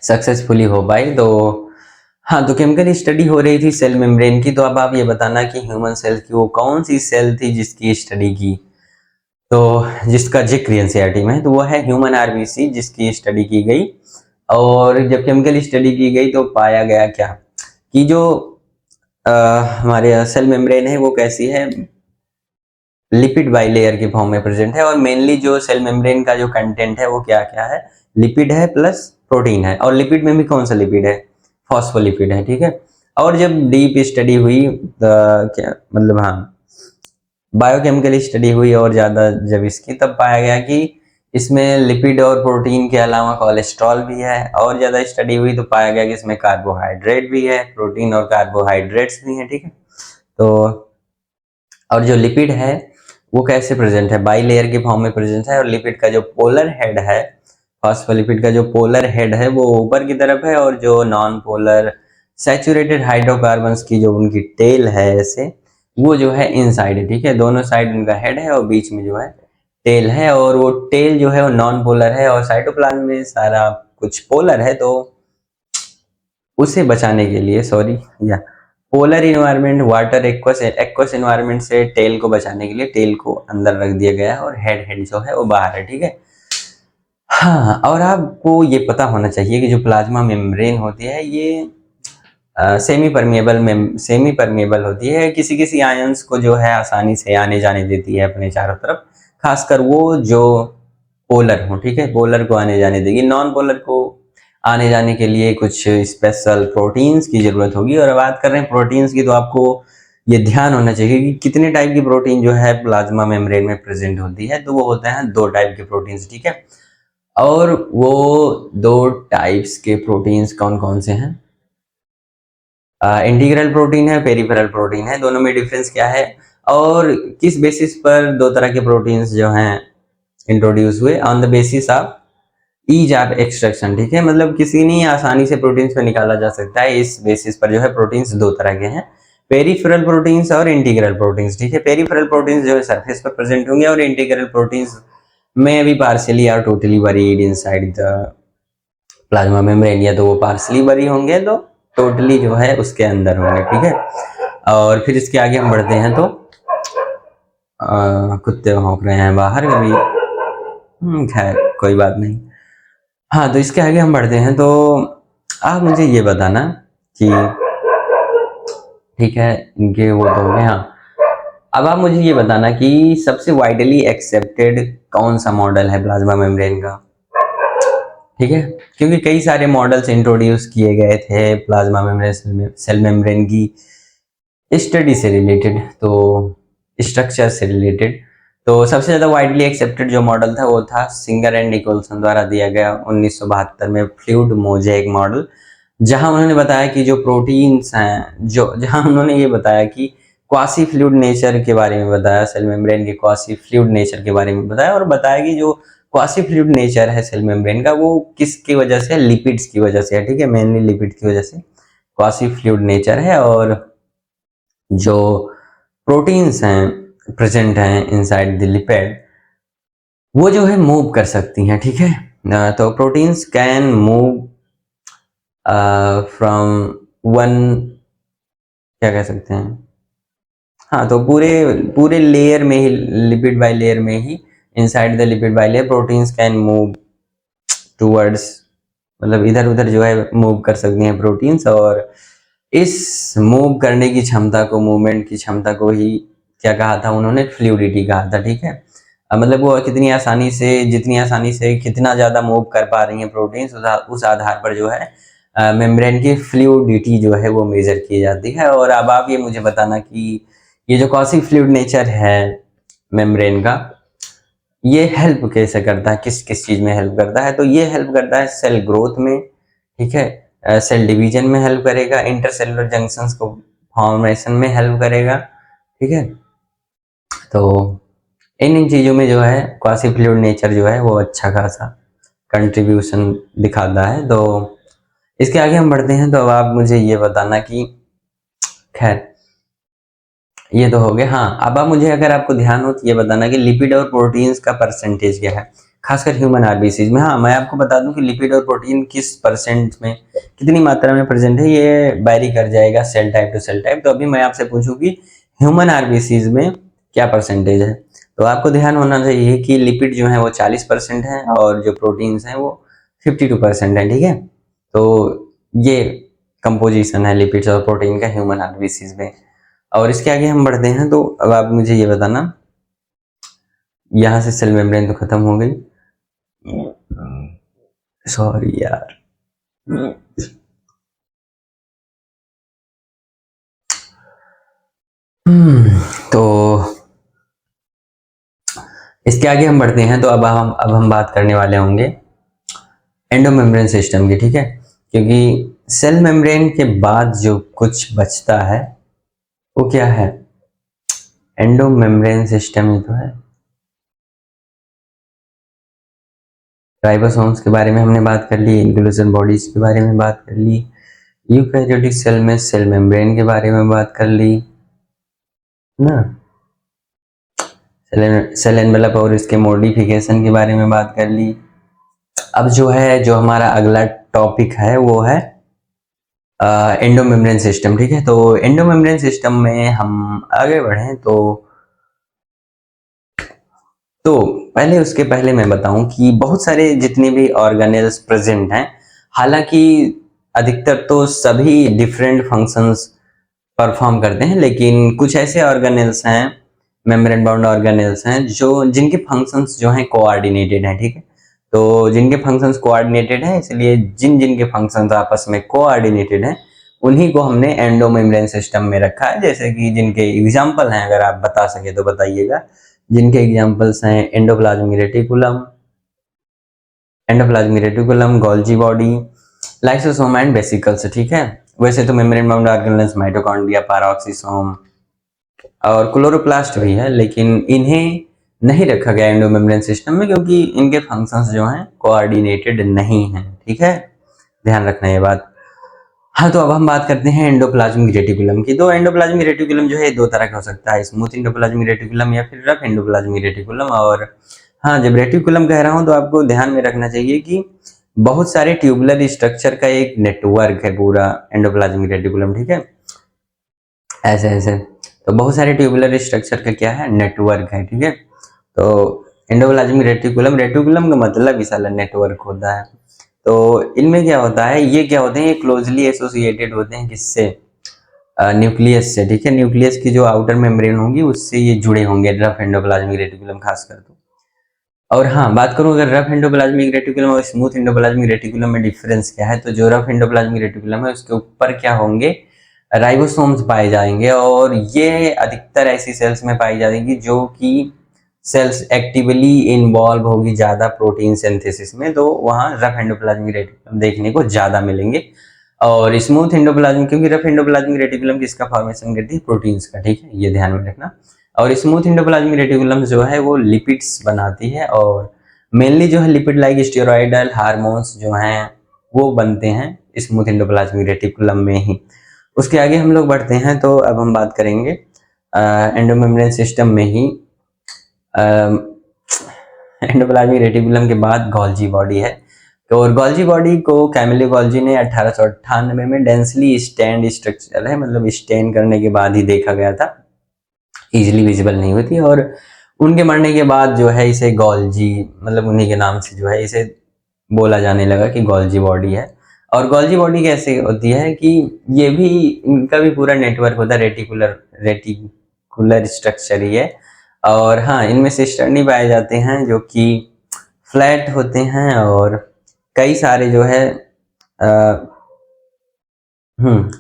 सक्सेसफुली हो पाई। तो हाँ, तो केमिकल स्टडी हो रही थी सेल मेम्ब्रेन की। तो अब आप ये बताना कि ह्यूमन सेल की वो कौन सी सेल थी जिसकी स्टडी की, तो जिसका जिक्र एनसीईआरटी में है, तो वो है ह्यूमन आरबीसी जिसकी स्टडी की गई। और जब केमिकल स्टडी की गई तो पाया गया क्या कि जो हमारे सेल मेम्ब्रेन है वो कैसी है, लिपिड बाइलेयर के फॉर्म में प्रेजेंट है। और मेनली जो सेल मेम्ब्रेन का जो कंटेंट है वो क्या क्या है, लिपिड है प्लस प्रोटीन है। और लिपिड में भी कौन सा लिपिड है, फॉस्फोलिपिड है। ठीक है, और जब डीप स्टडी हुई क्या मतलब, हाँ बायोकेमिकल स्टडी हुई और ज़्यादा जब इसकी, तब पाया गया कि इसमें लिपिड और प्रोटीन के अलावा कोलेस्ट्रॉल भी है। और ज़्यादा स्टडी हुई तो पाया गया कि इसमें कार्बोहाइड्रेट भी है, प्रोटीन और कार्बोहाइड्रेट्स भी हैं। ठीक है, तो और जो लिपिड है वो कैसे प्रेजेंट है, बाई लेयर के फॉर्म में प्रेजेंट है। और लिपिड का जो पोलर हेड है, फॉस्फोलिपिड का जो पोलर हेड है वो ऊपर की तरफ है, और जो नॉन पोलर सैचुरेटेड हाइड्रोकार्बन्स की जो उनकी टेल है ऐसे, वो जो है इनसाइड है। ठीक है, दोनों साइड उनका हेड है और बीच में जो है टेल है। और वो टेल जो है वो नॉन पोलर है, और साइटोप्लाज्म में सारा कुछ पोलर है, तो उसे बचाने के लिए, सॉरी या polar environment, water aqueous environment से टेल को बचाने के लिए टेल को अंदर रख दिया गया है और हेड जो है वो बाहर है। ठीक है, हाँ, और आपको ये पता होना चाहिए कि जो प्लाज्मा मेम्ब्रेन होती है ये सेमी परमिएबल होती है, किसी किसी आयंस को जो है आसानी से आने जाने देती है अपने चारों तरफ, खासकर वो जो पोलर हो। ठीक है, पोलर को आने जाने देगी, नॉन पोलर को आने जाने के लिए कुछ स्पेशल प्रोटीन्स की जरूरत होगी। और बात कर रहे हैं प्रोटीन्स की, तो आपको ये ध्यान होना चाहिए कि कितने टाइप की प्रोटीन जो है प्लाज्मा मेम्ब्रेन में प्रेजेंट होती है। तो वो होते हैं 2 टाइप के प्रोटीन्स। ठीक है, और वो 2 टाइप्स के प्रोटीन्स कौन कौन से हैं? इंटीग्रल प्रोटीन है, पेरिफेरल प्रोटीन है। दोनों में डिफरेंस क्या है, और किस बेसिस पर 2 तरह के प्रोटीन्स जो हैं इंट्रोड्यूस हुए? On the basis of ease of extraction. ठीक है, मतलब किसी नहीं आसानी से प्रोटीन्स को निकाला जा सकता है, इस बेसिस पर जो है प्रोटीन्स 2 तरह के हैं, पेरिफेरल प्रोटीन्स और इंटीग्रल प्रोटीन्स। ठीक है, पेरिफेरल प्रोटीन्स जो है सरफेस पर प्रेजेंट होंगे, और इंटीग्रल प्रोटीन्स में भी पार्शियली और totally buried inside the plasma membrane, या तो वो पार्शियली बरी होंगे तो टोटली जो है उसके अंदर होंगे। ठीक है, और फिर इसके आगे हम बढ़ते हैं तो कुत्ते भौंक रहे हैं बाहर कभी, खैर कोई बात नहीं। हाँ, तो इसके आगे हम बढ़ते हैं तो आप मुझे ये बताना कि, ठीक है इनके वो तो हो गए। हाँ, अब आप मुझे ये बताना कि सबसे वाइडली एक्सेप्टेड कौन सा मॉडल है प्लाज्मा मेम्ब्रेन का? ठीक है, क्योंकि कई सारे मॉडल्स इंट्रोड्यूस किए गए थे प्लाज्मा मेम्ब्रेन सेल मेम्ब्रेन की स्टडी से रिलेटेड, तो स्ट्रक्चर से रिलेटेड। तो सबसे ज़्यादा वाइडली एक्सेप्टेड जो मॉडल था वो था सिंगर एंड निकोलसन द्वारा दिया गया 1972 में फ्लूइड मोज़ेक मॉडल, जहां उन्होंने बताया कि जो प्रोटीन्स हैं, जो जहां उन्होंने ये बताया कि क्वासी फ्लूइड नेचर के बारे में बताया, सेल मेम्ब्रेन के क्वासी फ्लूइड नेचर के बारे में बताया, और बताया कि जो क्वासी फ्लूइड नेचर है सेल मेम्ब्रेन का वो किसकी वजह से, लिपिड्स की वजह से है। ठीक है, मेनली लिपिड की वजह से क्वासी फ्लूइड नेचर है, और जो प्रोटीन्स हैं प्रेजेंट हैं इनसाइड द लिपिड वो जो है मूव कर सकती हैं। ठीक है, तो proteins can move from one, क्या कह सकते हैं, हाँ, तो पूरे पूरे लेयर में ही, लिपिड बाय लेयर में ही, inside the lipid bilayer proteins can move towards, मतलब इधर उधर जो है मूव कर सकती हैं प्रोटीन्स, और इस मूव करने की क्षमता को, मूवमेंट की क्षमता को ही क्या कहा था उन्होंने, फ्लूइडिटी कहा था। ठीक है, मतलब वो कितनी आसानी से, जितनी आसानी से कितना ज़्यादा मूव कर पा रही हैं प्रोटीन्स, उस आधार पर जो है मेम्ब्रेन की फ्लूइडिटी जो है वो मेजर की जाती है। और अब आप ये मुझे बताना कि ये जो क्वासी फ्लूइड नेचर है मेम्ब्रेन का, ये हेल्प कैसे करता है, किस किस चीज़ में हेल्प करता है? तो ये हेल्प करता है सेल ग्रोथ में, ठीक है, सेल डिवीजन में हेल्प करेगा, इंटरसेलुलर जंक्शंस को फॉर्मेशन में हेल्प करेगा। ठीक है, तो इन चीज़ों में जो है क्वासी फ्लूइड नेचर जो है वो अच्छा खासा कंट्रीब्यूशन दिखाता है। तो इसके आगे हम बढ़ते हैं, तो अब आप मुझे ये बताना कि, खैर ये तो हो गया। हाँ, अब आप मुझे, अगर आपको ध्यान हो तो ये बताना कि लिपिड और प्रोटीन्स का परसेंटेज क्या है, खासकर ह्यूमन आरबीसीज में। हाँ, मैं आपको बता दूं कि लिपिड और प्रोटीन किस परसेंट में, कितनी मात्रा में प्रेजेंट है, ये वेरी कर जाएगा cell type to cell type. तो अभी मैं आपसे पूछूं कि ह्यूमन आरबीसीज में क्या परसेंटेज है, तो आपको ध्यान होना चाहिए कि लिपिड जो है वो 40% है और जो प्रोटीन्स हैं वो 52% है। ठीक है, तो ये कंपोजिशन है लिपिड्स और प्रोटीन का ह्यूमन आरबीसीज में। और इसके आगे हम बढ़ते हैं, तो अब आप मुझे ये बताना, यहाँ से सेल मेम्ब्रेन तो खत्म हो गई, सॉरी यार, तो इसके आगे हम बढ़ते हैं, तो अब हम बात करने वाले होंगे एंडोमेम्ब्रेन सिस्टम की। ठीक है, क्योंकि सेल मेम्ब्रेन के बाद जो कुछ बचता है वो क्या है, एंडोमेम्ब्रेन सिस्टम ही तो है। राइबोसोम्स के बारे में हमने बात कर ली, इंक्लूजन बॉडीज के बारे में बात कर ली, यूकैरियोटिक सेल में सेल मेम्ब्रेन के बारे में बात कर ली ना, सेल एनवेलप और इसके मॉडिफिकेशन के बारे में बात कर ली। अब जो है, जो हमारा अगला टॉपिक है वो है एंडोमेम्ब्रेन सिस्टम। ठीक है, तो एंडोमेम्ब्रेन सिस्टम में हम आगे बढ़ें, तो पहले, उसके पहले मैं बताऊं कि बहुत सारे जितने भी ऑर्गेनेल्स प्रेजेंट हैं, हालांकि अधिकतर तो सभी डिफरेंट फंक्शंस परफॉर्म करते हैं, लेकिन कुछ ऐसे ऑर्गेनेल्स हैं, मेम्ब्रेन बाउंड ऑर्गेनेल्स हैं, जो जिनके फंक्शंस जो हैं कोऑर्डिनेटेड हैं। ठीक है, तो जिनके फंक्शंस कोऑर्डिनेटेड हैं, इसलिए जिन जिनके फंक्शंस आपस में कोऑर्डिनेटेड हैं उन्हीं को हमने एंडोमेम्ब्रेन सिस्टम में रखा है। जैसे कि जिनके एग्जाम्पल हैं, अगर आप बता सके तो बताइएगा। जिनके एग्जाम्पल्स हैं endoplasmic reticulum, Golgi body, lysosome and vesicles. ठीक है, वैसे तो मेम्ब्रेन बाउंड ऑर्गेनेल्स माइटोकॉन्ड्रिया, पैराक्सीसोम और क्लोरोप्लास्ट भी है, लेकिन इन्हें नहीं रखा गया एंडोमेम्ब्रेन सिस्टम में क्योंकि इनके फंक्शंस जो हैं कोऑर्डिनेटेड नहीं हैं। ठीक है, ध्यान रखना ये बात। हाँ, तो अब हम बात करते हैं एंडोप्लाज्मिक रेटिकुलम की। तो एंडोप्लाज्मिक रेटिकुलम जो है दो तरह का हो सकता है, स्मूथ एंडोप्लाज्मिक रेटिकुलम या फिर रफ एंडोप्लाज्मिक रेटिकुलम। और हाँ, जब रेटिकुलम कह रहा हूँ तो आपको ध्यान में रखना चाहिए कि बहुत सारे ट्यूबुलर स्ट्रक्चर का एक नेटवर्क है पूरा एंडोप्लाज्मिक रेटिकुलम। ठीक है, ऐसे ऐसे तो बहुत सारे ट्यूबुलर स्ट्रक्चर का क्या है, नेटवर्क है। ठीक है, तो एंडोप्लाज्मिक रेटिकुलम, रेटिकुलम का मतलब इस वाला नेटवर्क होता है। तो इनमें क्या होता है, ये क्या होते हैं, ये क्लोजली एसोसिएटेड होते हैं किससे, न्यूक्लियस से। ठीक है, न्यूक्लियस की जो आउटर मेम्ब्रेन होगी उससे ये जुड़े होंगे रफ एंडोप्लाज्मिक रेटिकुलम खासकर। और हाँ, बात करूँ अगर रफ एंडोप्लाज्मिक रेटिकुलम और स्मूथ एंडोप्लाज्मिक रेटिकुलम में डिफरेंस क्या है, तो जो रफ एंडोप्लाज्मिक रेटिकुलम है उसके ऊपर क्या होंगे, राइबोसोम्स पाए जाएंगे, और ये अधिकतर ऐसी सेल्स में पाई जाएंगी जो कि सेल्स एक्टिवली इन्वॉल्व होगी ज़्यादा प्रोटीन सिंथेसिस में, तो वहाँ रफ एंडोप्लाज्मिक रेटिकुलम देखने को ज़्यादा मिलेंगे। और स्मूथ एंडोप्लाज्म, क्योंकि रफ एंडोप्लाज्मिक रेटिकुलम किसका फॉर्मेशन करती है, प्रोटीन्स का, ठीक है, ये ध्यान में रखना। और स्मूथ एंडोप्लाज्मिक रेटिकुलम जो है वो लिपिड्स बनाती है, और मेनली जो है लिपिड लाइक स्टेरॉइडल हार्मोन्स जो हैं वो बनते हैं स्मूथ एंडोप्लाज्मिक रेटिकुलम में ही। उसके आगे हम लोग बढ़ते हैं, तो अब हम बात करेंगे एंडोमेम्ब्रेन सिस्टम में ही। एंडोप्लाज्मिक रेटिकुलम के बाद गोल्जी बॉडी है, तो गोल्जी बॉडी को कैमिलो गोल्जी ने 1898 में डेंसली स्टैंड स्ट्रक्चर है, मतलब स्टैंड करने के बाद ही देखा गया था, इजीली विजिबल नहीं होती, और उनके मरने के बाद जो है इसे गोल्जी, मतलब उन्हीं के नाम से जो है इसे बोला जाने लगा कि गोल्जी बॉडी है। और गोल्जी बॉडी कैसे होती है कि ये भी, इनका भी पूरा नेटवर्क होता है, रेटिकुलर स्ट्रक्चर ही है। और हाँ, इनमें सिस्टर्नी पाए जाते हैं जो कि फ्लैट होते हैं, और कई सारे जो है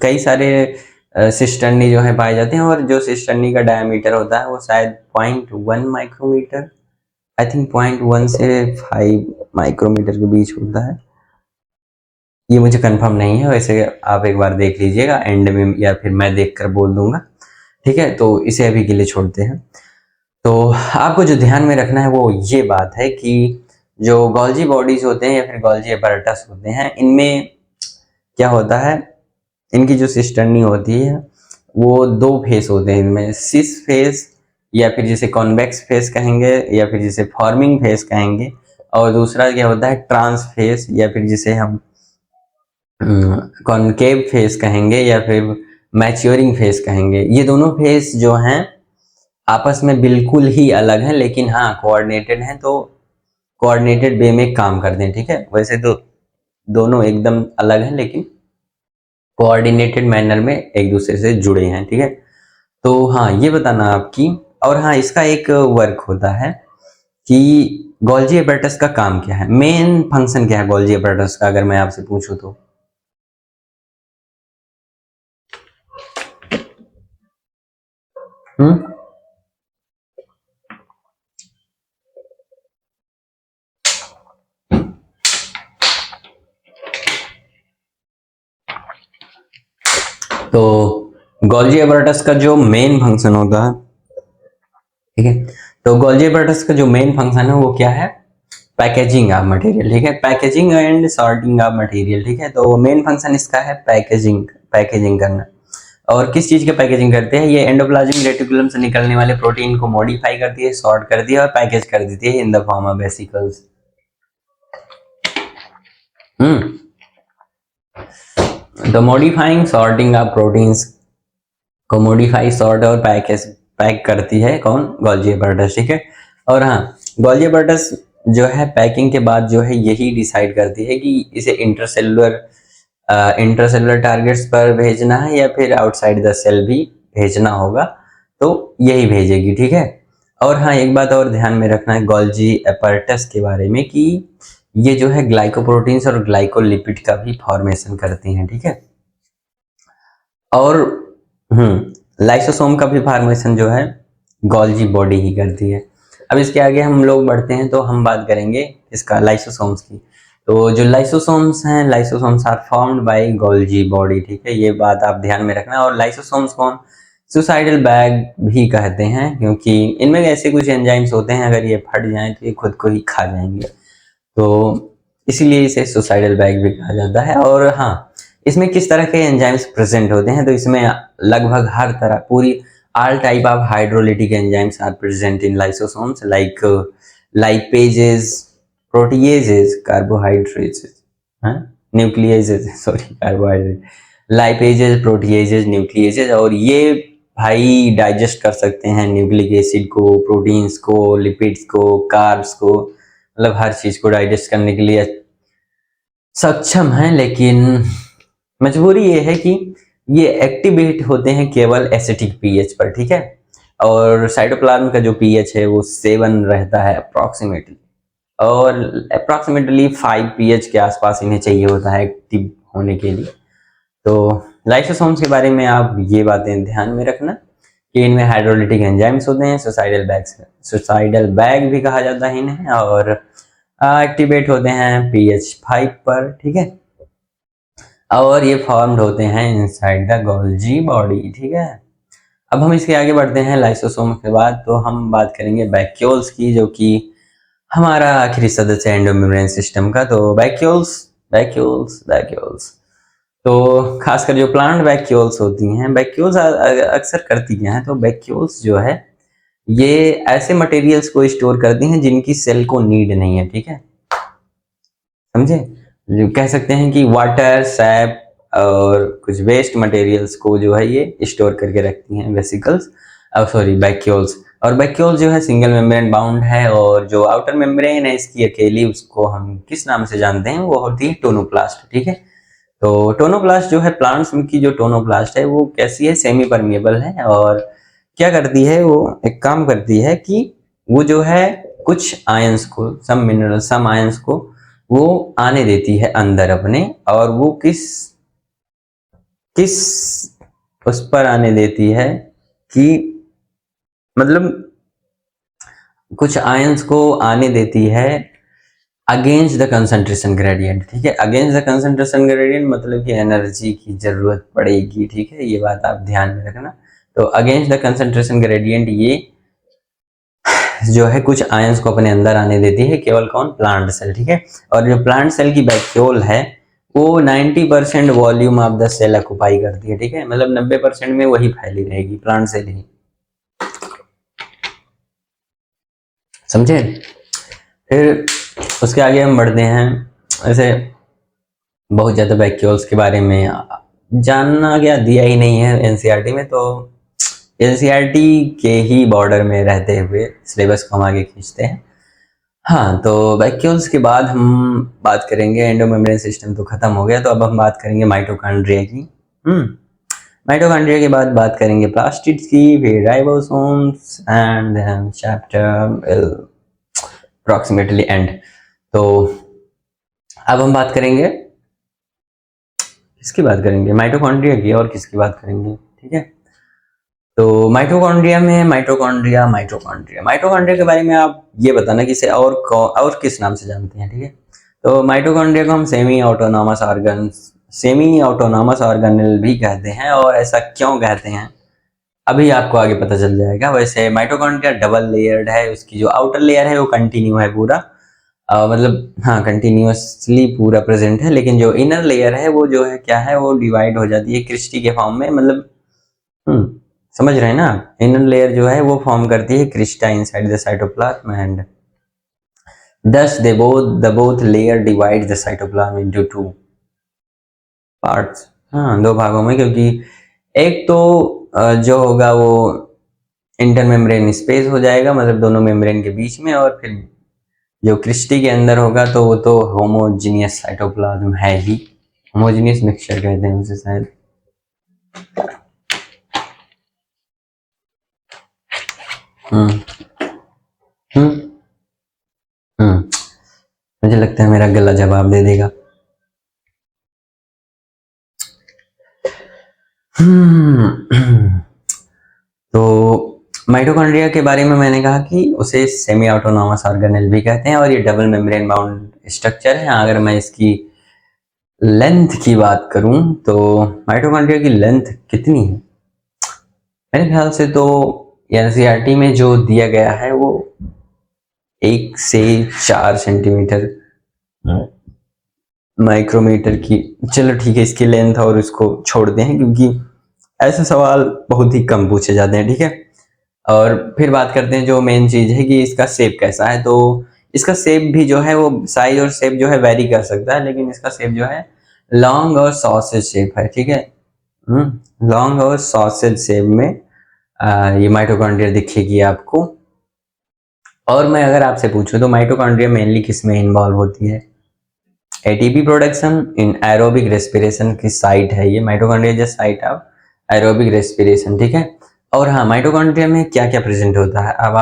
कई सारे सिस्टर्नी जो है पाए जाते हैं, और जो सिस्टर्नी का डायमीटर होता है वो शायद 0.1 माइक्रोमीटर, आई थिंक 0.1 से 5 माइक्रोमीटर के बीच होता है, ये मुझे कंफर्म नहीं है, वैसे आप एक बार देख लीजिएगा एंड में, या फिर मैं देखकर बोल दूंगा, ठीक है। तो इसे अभी के लिए छोड़ते हैं। तो आपको जो ध्यान में रखना है वो ये बात है कि जो गोल्जी बॉडीज होते हैं या फिर गोल्जी अपैरेटस होते हैं, इनमें क्या होता है, इनकी जो सिस्टर्नी होती है वो दो फेस होते हैं इनमें, सिस फेस या फिर जिसे कॉन्वेक्स फेस कहेंगे, या फिर जिसे फॉर्मिंग फेस कहेंगे, और दूसरा क्या होता है ट्रांस फेस, या फिर जिसे हम कॉनकेव फेस कहेंगे, या फिर मैच्योरिंग फेस कहेंगे। ये दोनों फेस जो हैं आपस में बिल्कुल ही अलग हैं, लेकिन हाँ कोऑर्डिनेटेड हैं, तो कोऑर्डिनेटेड वे में काम करते हैं, ठीक है। वैसे तो दोनों एकदम अलग हैं, लेकिन कोऑर्डिनेटेड मैनर में एक दूसरे से जुड़े हैं, ठीक है। तो हाँ, ये बताना आपकी। और हाँ, इसका एक वर्क होता है कि गोल्जी अपैरेटस का काम क्या है, मेन फंक्शन क्या है गोल्जी अपैरेटस का, अगर मैं आपसे पूछूं तो। तो गोल्जी अपैरेटस का जो मेन फंक्शन होता है, ठीक है, तो गोल्जी अपैरेटस का जो मेन फंक्शन है वो क्या है, पैकेजिंग ऑफ मटेरियल, ठीक है, packaging and sorting of material, ठीक है। तो मेन फंक्शन इसका है पैकेजिंग करना। और किस चीज के पैकेजिंग करते हैं, ये एंडोप्लाज्मिक रेटिकुलम से निकलने वाले प्रोटीन को मॉडिफाई करती है, सॉर्ट करती है और पैकेज कर देती है in the form of vesicles. तो मॉडिफाइंग सॉर्टिंग ऑफ प्रोटीन्स को मॉडिफाई, सॉर्ट और पैक करती है कौन, गोल्जी अपैरेटस, ठीक है। और हाँ, गोल्जी अपैरेटस जो है पैकिंग के बाद जो है यही डिसाइड करती है कि इसे इंट्रासेलुलर टारगेट्स पर भेजना है या फिर आउटसाइड द सेल भी भेजना होगा, तो यही भेजेगी, ठीक है। और हाँ, एक बात और ध्यान में रखना है गोल्जी अपैरेटस के बारे में कि ये जो है ग्लाइकोप्रोटीन्स और ग्लाइकोलिपिड का भी फॉर्मेशन करती हैं, ठीक है। और लाइसोसोम का भी फॉर्मेशन जो है गोल्जी बॉडी ही करती है। अब इसके आगे हम लोग बढ़ते हैं, तो हम बात करेंगे इसका लाइसोसोम्स की। तो जो लाइसोसोम्स हैं, lysosomes are formed by Golgi body, ठीक है, ये बात आप ध्यान में रखना। और लाइसोसोम्स को हम सुसाइडल बैग भी कहते हैं, क्योंकि इनमें ऐसे कुछ एंजाइम्स होते हैं, अगर ये फट जाएं तो ये खुद को ही खा जाएंगे, तो इसीलिए इसे सुसाइडल बैग भी कहा जाता है। और हाँ, इसमें किस तरह के एंजाइम्स प्रेजेंट होते हैं, तो इसमें लगभग हर तरह, पूरी all type of hydrolytic enzymes are present in lysosomes like lipases, proteases, carbohydrates, nucleases, sorry, carbohydrate, lipases, proteases, nucleases, और ये भाई डाइजेस्ट कर सकते हैं न्यूक्लिक एसिड को, प्रोटीन्स को, लिपिड्स को, कार्ब्स को, मतलब हर चीज को डाइजेस्ट करने के लिए सक्षम है। लेकिन मजबूरी ये है कि ये एक्टिवेट होते हैं केवल एसिटिक पीएच पर, ठीक है। और साइटोप्लाज्म का जो पीएच है वो 7 रहता है अप्रॉक्सीमेटली, और अप्रॉक्सीमेटली 5 pH के आसपास इन्हें चाहिए होता है एक्टिव होने के लिए। तो लाइसोसोम्स के बारे में आप ये बातें ध्यान में रखना कि इनमें हाइड्रोलिटिक एंजाइम्स होते हैं, सुसाइडल बैग भी कहा जाता है इन्हें, और एक्टिवेट होते हैं pH 5 पर, ठीक है। और ये फॉर्म्ड होते हैं इनसाइड द गोल्जी बॉडी, ठीक है। अब हम इसके आगे बढ़ते हैं लाइसोसोम के बाद, तो हम बात करेंगे वैक्यूल्स की, जो कि हमारा आखिरी सदस्य है एंडोमेम्ब्रेन सिस्टम का। तो वैक्यूल्स वैक्यूल्स वैक्यूल्स तो खासकर जो प्लांट वैक्यूल्स होती हैं, वैक्यूल्स अक्सर करती क्या हैं, तो वैक्यूल्स जो है ये ऐसे मटेरियल्स को स्टोर करती हैं जिनकी सेल को नीड नहीं है, ठीक है, समझे। जो कह सकते हैं कि वाटर, सैप और कुछ वेस्ट मटेरियल्स को जो है ये स्टोर करके रखती हैं वेसिकल्स, वैक्यूल्स। और वैक्यूल जो है सिंगल मेम्ब्रेन बाउंड है, और जो आउटर मेम्ब्रेन है इसकी अकेली, उसको हम किस नाम से जानते हैं, वो होती है टोनोप्लास्ट, ठीक है। तो टोनोप्लास्ट जो है प्लांट्स की जो टोनोप्लास्ट है वो कैसी है, सेमी परमिएबल है, और क्या करती है, वो एक काम करती है कि वो जो है कुछ आयंस को, सम आयंस को वो आने देती है अंदर अपने, और वो किस किस उस पर आने देती है कि मतलब कुछ आयंस को आने देती है अगेंस्ट द कंसंट्रेशन ग्रेडियंट, ठीक है। अगेंस्ट द कंसंट्रेशन ग्रेडियंट मतलब कि एनर्जी की जरूरत पड़ेगी, ठीक है, ये बात आप ध्यान में रखना। तो अगेंस्ट द कंसंट्रेशन ग्रेडियंट ये जो है कुछ आयंस को अपने अंदर आने देती है, केवल कौन, प्लांट सेल, ठीक है। और जो प्लांट सेल की वैक्यूल है वो 90% volume of the cell occupy करती है, ठीक है, मतलब 90% में वही फैली रहेगी, प्लांट सेल ही, समझे। फिर उसके आगे हम बढ़ते हैं। ऐसे बहुत ज़्यादा वैक्यूल्स के बारे में जानना क्या दिया ही नहीं है एनसीईआरटी में, तो एनसीईआरटी के ही बॉर्डर में रहते हुए सिलेबस को हम आगे खींचते हैं। हाँ, तो वैक्यूल्स के बाद हम बात करेंगे, एंडोमेम्ब्रेन सिस्टम तो खत्म हो गया, तो अब हम बात करेंगे माइटोकॉन्ड्रिया की। माइटोकॉन्ड्रिया के बाद बात करेंगे प्लास्टिड्स की, फिर ribosomes and then chapter approximately end. तो अब हम बात करेंगे, किसकी बात करेंगे, माइटोकॉन्ड्रिया की, और किसकी बात करेंगे, ठीक है। तो माइटोकॉन्ड्रिया में माइटोकॉन्ड्रिया के बारे में आप ये बताना कि इसे और किस नाम से जानते हैं, ठीक है। तो माइटोकॉन्ड्रिया को हम सेमी ऑटोनॉमस ऑर्गेनेल भी कहते हैं, और ऐसा क्यों कहते हैं अभी आपको आगे पता चल जाएगा। वैसे माइटोकॉन्ड्रिया डबल लेयर्ड है, उसकी जो आउटर लेयर है वो कंटिन्यू है पूरा, मतलब हाँ कंटिन्यूसली पूरा प्रेजेंट है, लेकिन जो इनर लेयर है वो जो है क्या है, वो डिवाइड हो जाती है क्रिस्टी के फॉर्म में, मतलब समझ रहे हैं ना। इनर लेयर जो है वो फॉर्म करती है Crysta inside the cytoplasm, and thus the both layer divide the cytoplasm into two parts, हाँ, दो भागों में, क्योंकि एक तो जो होगा वो इंटरमेम्ब्रेन स्पेस हो जाएगा, मतलब दोनों मेम्ब्रेन के बीच में, और फिर जो क्रिस्टी के अंदर होगा तो वो तो होमोजीनियस साइटोप्लाज्म है ही, होमोजीनियस मिक्सचर कहते हैं उसे शायद। मुझे लगता है मेरा गला जवाब दे देगा। तो माइटोकॉन्ड्रिया के बारे में मैंने कहा कि उसे सेमी ऑटोनॉमस ऑर्गेनेल भी कहते हैं, और ये डबल मेम्ब्रेन बाउंड स्ट्रक्चर है। अगर मैं इसकी लेंथ की बात करूं तो माइटोकॉन्ड्रिया की लेंथ कितनी है, मेरे ख्याल से तो एनसीईआरटी में जो दिया गया है वो 1 से 4 सेंटीमीटर माइक्रोमीटर की, चलो ठीक है, इसकी लेंथ और इसको छोड़ते हैं क्योंकि ऐसे सवाल बहुत ही कम पूछे जाते हैं, ठीक है। और फिर बात करते हैं जो मेन चीज है कि इसका शेप कैसा है। तो इसका शेप भी जो है वो साइज और शेप जो है वेरी कर सकता है, लेकिन इसका शेप जो है लॉन्ग और सॉसेज शेप है, ठीक है। लॉन्ग और सॉसेज शेप में ये माइटोकॉन्ड्रिया दिखेगी आपको। और मैं अगर आपसे पूछूं तो माइटोकॉन्ड्रिया मेनली किस में इन्वॉल्व होती है, ATP production in aerobic respiration की साइट है ये, mitochondria just site of aerobic respiration, ठीक है। और हाँ, माइटोकॉन्ड्रिया में क्या क्या प्रेजेंट होता है, अब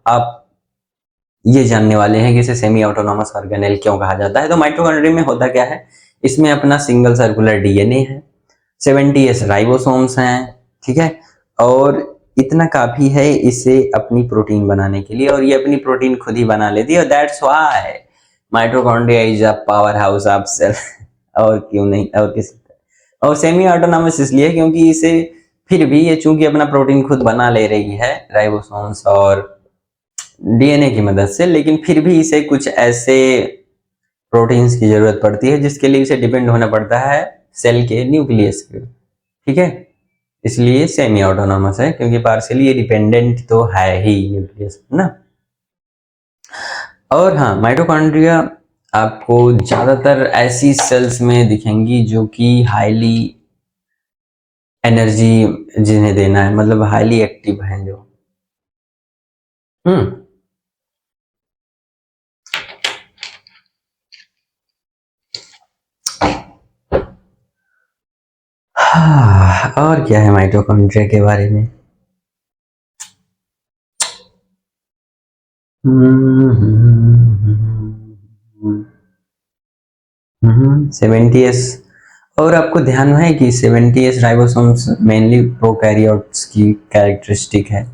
आप ये जानने वाले हैं कि इसे सेमी ऑटोनॉमस ऑर्गेनेल क्यों कहा जाता है। तो माइटोकॉन्ड्रिया में होता क्या है, इसमें अपना सिंगल सर्कुलर डीएनए है, 70s राइबोसोम्स हैं, ठीक है, और इतना काफी है इसे अपनी प्रोटीन बनाने के लिए, और ये अपनी प्रोटीन खुद ही बना लेती है, और that's why mitochondria is a power house of cell. और क्यों नहीं, और किसी, और सेमी ऑटोनॉमस इसलिए क्योंकि इसे फिर भी ये चूंकि अपना प्रोटीन खुद बना ले रही है राइबोसोम्स और डीएनए की मदद से, लेकिन फिर भी इसे कुछ ऐसे प्रोटीन्स की जरूरत पड़ती है जिसके लिए इसे डिपेंड होना पड़ता है सेल के न्यूक्लियस पे, ठीक है, इसलिए सेमी ऑटोनॉमस है, क्योंकि पार्शियली ये डिपेंडेंट तो है ही न्यूक्लियस ना। और हाँ, माइटोकॉन्ड्रिया आपको ज्यादातर ऐसी सेल्स में दिखेंगी जो कि हाईली एनर्जी जिन्हें देना है, मतलब हाईली एक्टिव हैं जो। और क्या है माइटोकॉन्ड्रिया के बारे में? 70s, और आपको ध्यान है कि 70s राइबोसोम्स मेनली प्रोकैरियोट्स की कैरेक्टरिस्टिक है।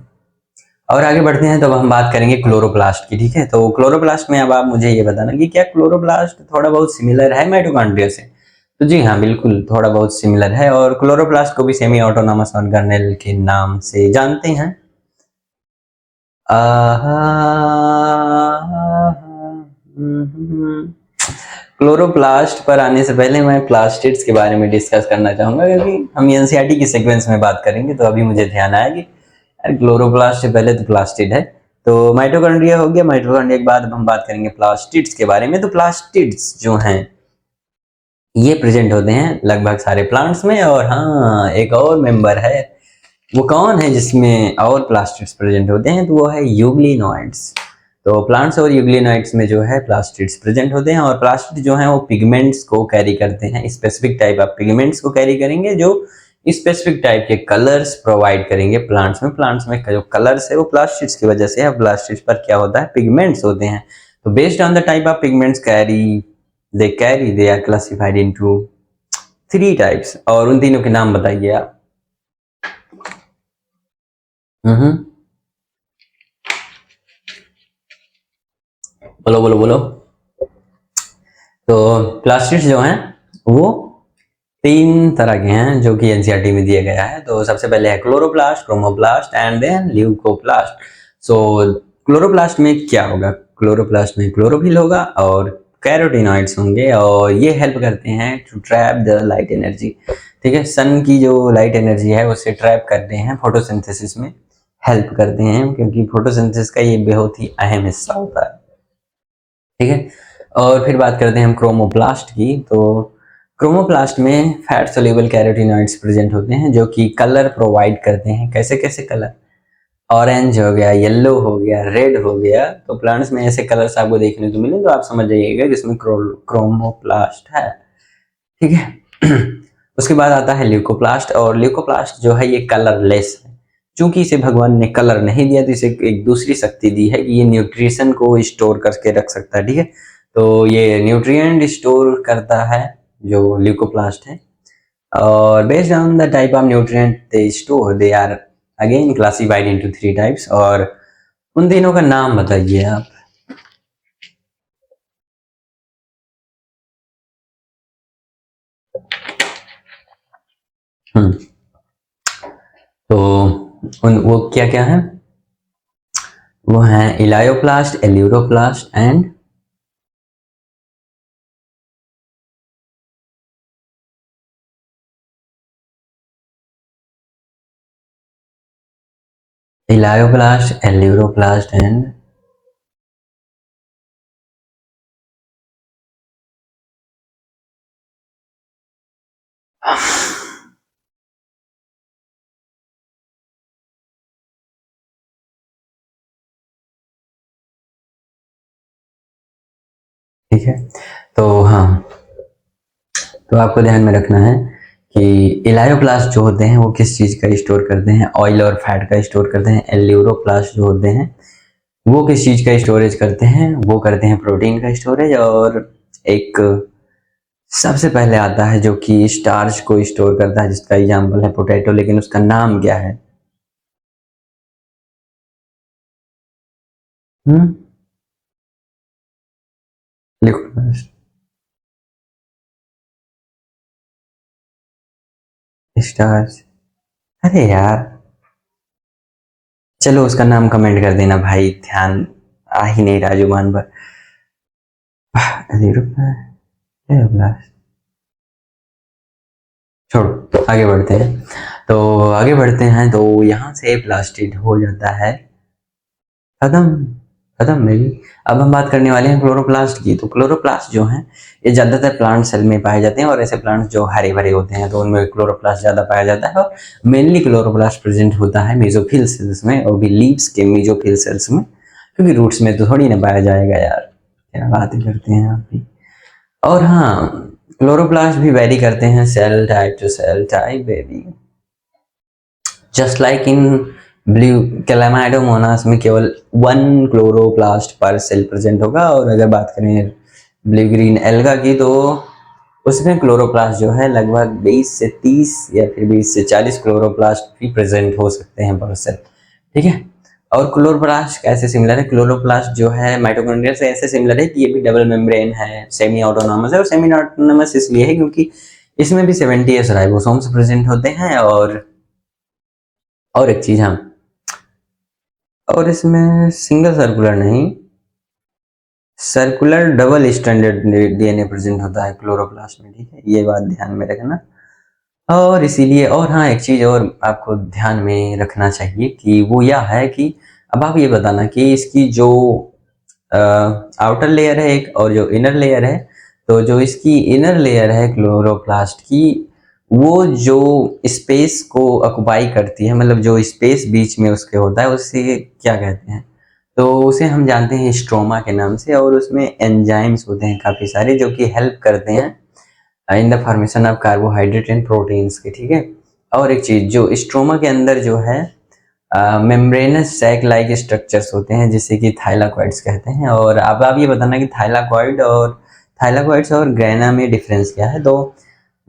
और आगे बढ़ते हैं तो अब हम बात करेंगे क्लोरोप्लास्ट की, ठीक है। तो क्लोरोप्लास्ट में अब आप मुझे ये बताना कि क्या क्लोरोप्लास्ट थोड़ा बहुत सिमिलर है माइटोकॉन्ड्रिया से? तो जी हाँ, बिल्कुल थोड़ा बहुत सिमिलर है, और क्लोरोप्लास्ट को भी सेमी ऑटोनॉमस ऑर्गेनेल के नाम से जानते हैं। क्लोरोप्लास्ट पर आने से पहले मैं प्लास्टिड्स के बारे में डिस्कस करना चाहूंगा, क्योंकि हम एनसीईआरटी की सीक्वेंस में बात करेंगे, तो अभी मुझे ध्यान आया कि यार क्लोरोप्लास्ट से पहले तो प्लास्टिड है। तो माइटोकॉन्ड्रिया हो गया, माइटोकॉन्ड्रिया के बाद हम बात करेंगे प्लास्टिड्स के बारे में। तो प्लास्टिड्स जो हैं ये प्रेजेंट होते हैं लगभग सारे प्लांट्स में, और हाँ, एक और मेंबर है, वो कौन है जिसमें और प्लास्टिड्स प्रेजेंट होते हैं? तो वो है यूग्लिनोइड्स। तो प्लांट्स और यूग्लिनोइड्स में जो है प्लास्टिड्स प्रेजेंट होते हैं, और प्लास्टिड जो है वो पिगमेंट्स को कैरी करते हैं, स्पेसिफिक टाइप ऑफ पिगमेंट्स को कैरी करेंगे जो स्पेसिफिक टाइप के कलर्स प्रोवाइड करेंगे प्लांट्स में। प्लांट्स में जो कलर्स है वो प्लास्टिड्स की वजह से है। प्लास्टिड्स पर क्या होता है, पिगमेंट्स होते हैं। तो based on the type of pigments they are classified into 3 types, और उन तीनों के नाम बताइए आप। बोलो बोलो बोलो। तो प्लास्टिड्स जो हैं वो 3 तरह के हैं जो कि एनसीईआरटी में दिया गया है। तो सबसे पहले है chloroplast, chromoplast and then leucoplast. So chloroplast में क्या होगा? क्लोरोप्लास्ट में क्लोरोफिल होगा और कैरोटीनॉइड्स होंगे, और ये हेल्प करते हैं to trap the light energy, ठीक है। सन की जो लाइट एनर्जी है उसे ट्रैप करते हैं, फोटोसिंथेसिस में हेल्प करते हैं, क्योंकि फोटोसिंथेसिस का ये बहुत ही अहम हिस्सा होता है, ठीक है। और फिर बात करते हैं हम क्रोमोप्लास्ट की। तो क्रोमोप्लास्ट में फैट सोल्यूबल कैरोटीनॉइड्स प्रेजेंट होते हैं जो कि कलर प्रोवाइड करते हैं। कैसे कैसे कलर? ऑरेंज हो गया, येलो हो गया, रेड हो गया। तो प्लांट्स में ऐसे कलर्स आपको देखने को मिले तो आप समझ जाइएगा कि इसमें क्रोमोप्लास्ट है, ठीक है। उसके बाद आता है ल्यूकोप्लास्ट, और ल्यूकोप्लास्ट जो है ये कलरलेस है। चूंकि इसे भगवान ने कलर नहीं दिया तो इसे एक दूसरी शक्ति दी है कि ये न्यूट्रिशन को स्टोर करके रख सकता है, ठीक है। तो ये न्यूट्रिएंट स्टोर करता है जो ल्यूकोप्लास्ट है, और based on the type of nutrient they store they are again classified into 3 types. और उन तीनों का नाम बताइए आप। तो वो क्या क्या है? वो है elaioplast, aleuroplast and elaioplast, aleuroplast and ठीक है। तो हाँ, तो आपको ध्यान में रखना है कि इलायोप्लास्ट जो होते हैं वो किस चीज का स्टोर करते हैं? ऑयल और फैट का स्टोर करते हैं। एल्यूरोप्लास्ट जो होते हैं वो किस चीज का स्टोरेज करते हैं? वो करते हैं प्रोटीन का स्टोरेज। और एक सबसे पहले आता है जो कि स्टार्च को स्टोर करता है, जिसका एग्जाम्पल है पोटैटो, लेकिन उसका नाम क्या है? हम्म, लिखो। स्टार्च। अरे यार, चलो उसका नाम कमेंट कर देना भाई, ध्यान आ ही नहीं रहा जुबान पर। छोड़ो, आगे बढ़ते हैं। तो आगे बढ़ते हैं तो यहाँ से प्लास्टिड हो जाता है खत्म। खत्म मेरी। अब हम बात करने वाले हैं क्लोरोप्लास्ट की। तो क्लोरोप्लास्ट जो है, ये ज्यादातर प्लांट सेल में पाए जाते हैं, और ऐसे प्लांट्स जो हरे भरे होते हैं तो उनमें क्लोरोप्लास्ट ज्यादा पाया जाता है। और मेनली क्लोरोप्लास्ट प्रेजेंट होता है मेसोफिल सेल्स में, और भी लीव्स के मेसोफिल सेल्स में, क्योंकि रूट्स में तो थोड़ी ना पाया जाएगा यार, क्या बातें करते हैं आप भी। और हाँ, क्लोरोप्लास्ट भी वेरी करते हैं cell type to cell type बेबी। Just like in blue chlamydomonas में केवल one chloroplast per cell present होगा, और अगर बात करें ब्लू ग्रीन एल्गा की, तो उसमें क्लोरोप्लास्ट जो है लगभग 20 से 30 या फिर 20 से 40 क्लोरोप्लास्ट भी प्रेजेंट हो सकते हैं पर सेल। ठीक है। और क्लोरोप्लास्ट कैसे सिमिलर है? क्लोरोप्लास्ट जो है माइटोकॉन्ड्रिया से ऐसे सिमिलर है कि ये भी डबल मेम्ब्रेन है, सेमी ऑटोनॉमस है। और सेमी ऑटोनॉमस इसलिए है क्योंकि इसमें भी 70s राइबोसोम्स प्रेजेंट होते हैं। और एक चीज, हाँ, और इसमें सिंगल सर्कुलर नहीं, circular double standard DNA present होता है क्लोरोप्लास्ट में। ठीक है, ये बात ध्यान में रखना। और इसीलिए, और हाँ, एक चीज और आपको ध्यान में रखना चाहिए कि वो यह है कि अब आप ये बताना कि इसकी जो आउटर लेयर है एक, और जो इनर लेयर है, तो जो इसकी इनर लेयर है क्लोरोप्लास्ट की, वो जो स्पेस को ऑक्युपाई करती है, मतलब जो स्पेस बीच में उसके होता है, उसे क्या कहते हैं? तो उसे हम जानते हैं स्ट्रोमा के नाम से। और उसमें एंजाइम्स होते हैं काफी सारे जो कि हेल्प करते हैं in the formation of carbohydrate and proteins की। ठीक है। और एक चीज, जो स्ट्रोमा के अंदर जो है मेम्ब्रेनस सैक लाइक स्ट्रक्चर्स होते हैं, जिसे कि थाइलाकॉइड्स कहते हैं। और अब आप ये बताना कि थाइलाकॉइड्स और ग्रेना में डिफरेंस क्या है? तो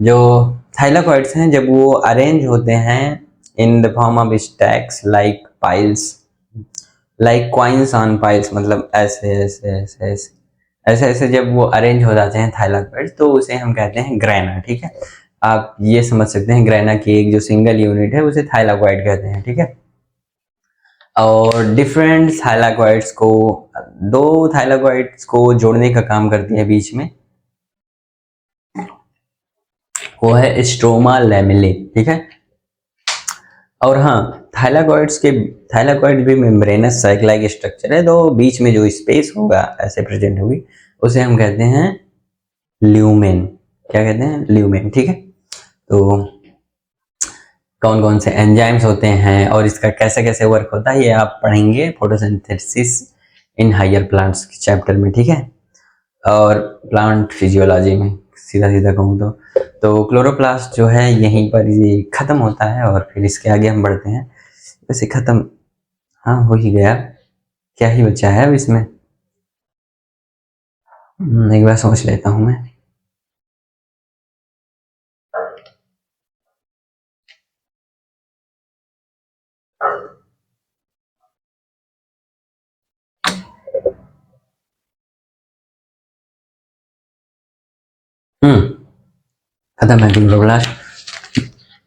जो थाइलाकॉइड्स हैं, जब वो अरेंज होते हैं इन the form of stacks like piles, like coins on piles, मतलब ऐसे ऐसे ऐसे ऐसे ऐसे ऐसे जब वो अरेंज हो जाते हैं थाइलाकॉइड्स, तो उसे हम कहते हैं ग्रेना। ठीक है। आप ये समझ सकते हैं ग्रेना की एक जो सिंगल यूनिट है उसे थाइलाकॉइड कहते हैं। ठीक है। और डिफरेंट थाइलाकॉइड्स को, दो थाइलाकॉइड्स को जोड़ने का काम करती है बीच में, वो है स्ट्रोमा लेमिले। ठीक है। और हाँ, थाइलाकॉइड भी मेम्ब्रेनस साइक लाइक स्ट्रक्चर है, तो बीच में जो स्पेस होगा ऐसे प्रेजेंट होगी, उसे हम कहते हैं ल्यूमेन। क्या कहते हैं? ल्यूमेन। ठीक है। तो कौन कौन से एंजाइम्स होते हैं और इसका कैसे कैसे वर्क होता है, ये आप पढ़ेंगे फोटोसिंथेसिस इन हायर प्लांट्स के चैप्टर में। ठीक है। और प्लांट फिजियोलॉजी में सीधा सीधा कहूँ तो क्लोरोप्लास्ट जो है यहीं पर ये खत्म होता है, और फिर इसके आगे हम बढ़ते हैं। वैसे खत्म, हाँ, हो ही गया। क्या ही बचा है अब इसमें? एक बार सोच लेता हूँ मैं। हम्म, खत्म है क्लोरोप्लास्ट।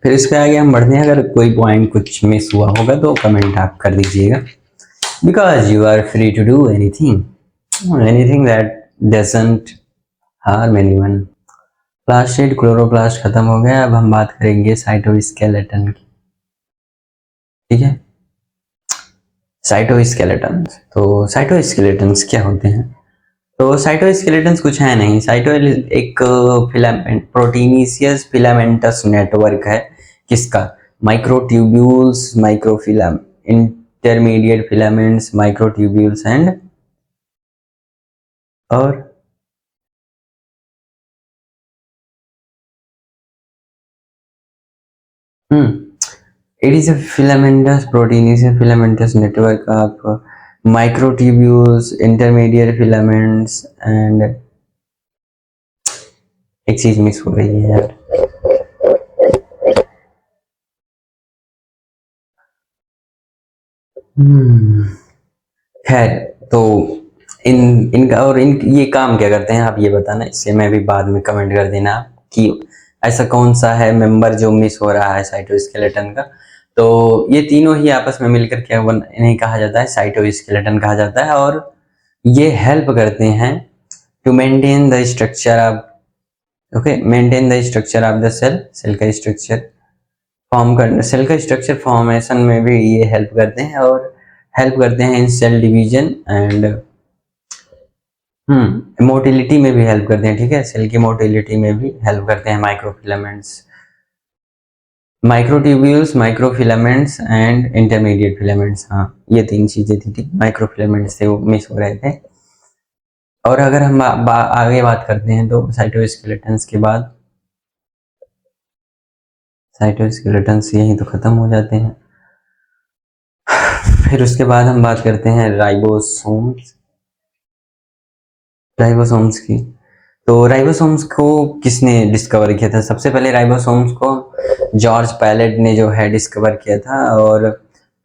फिर इसके आगे हम बढ़ते हैं। अगर कोई पॉइंट कुछ मिस हुआ होगा तो कमेंट आप कर दीजिएगा, because you are free to do anything that doesn't harm anyone. Plastid chloroplast खत्म हो गया। अब हम बात करेंगे साइटोस्केलेटन की। ठीक है। साइटोस्केलेटन्स, तो साइटोस्केलेटन्स क्या होते हैं? तो साइटोस्केलेटन्स कुछ है नहीं। एक फिलामेंट, प्रोटीनिशियस फिलामेंटस नेटवर्क है। किसका? Microtubules, microfilament intermediate filaments, microtubules and, और it is a filamentous protein is a filamentous network of microtubules, intermediate filaments and एक चीज मिस हो रही है यार। खैर, तो इनका और ये काम क्या करते हैं आप ये बताना, इससे मैं भी बाद में कमेंट कर देना कि ऐसा कौन सा है मेंबर जो मिस हो रहा है साइटोस्केलेटन का। तो ये तीनों ही आपस में मिलकर क्या इन्हें कहा जाता है, साइटोस्केलेटन कहा जाता है। और ये हेल्प करते हैं to maintain the structure of maintain the structure of the cell का स्ट्रक्चर फॉर्म करने, सेल का स्ट्रक्चर फॉर्मेशन में भी ये हेल्प करते हैं, और हेल्प करते हैं इन सेल डिवीजन एंड मोटिलिटी में भी हेल्प करते हैं। ठीक है, सेल की मोटिलिटी में भी हेल्प करते हैं microfilaments, microtubules, microfilaments and intermediate filaments. हाँ, ये तीन चीजें थी। ठीक, माइक्रोफिलामेंट्स से वो मिस हो रहे थे। और अगर हम आगे बात करते हैं तो साइटोस्केलेटन्स के बाद, साइटोस्केलेटन्स यहीं तो खत्म हो जाते हैं। फिर उसके बाद हम बात करते हैं राइबोसोम्स, राइबोसोम्स की। तो राइबोसोम्स को किसने डिस्कवर किया था? सबसे पहले राइबोसोम्स को जॉर्ज पैलेट ने जो है डिस्कवर किया था। और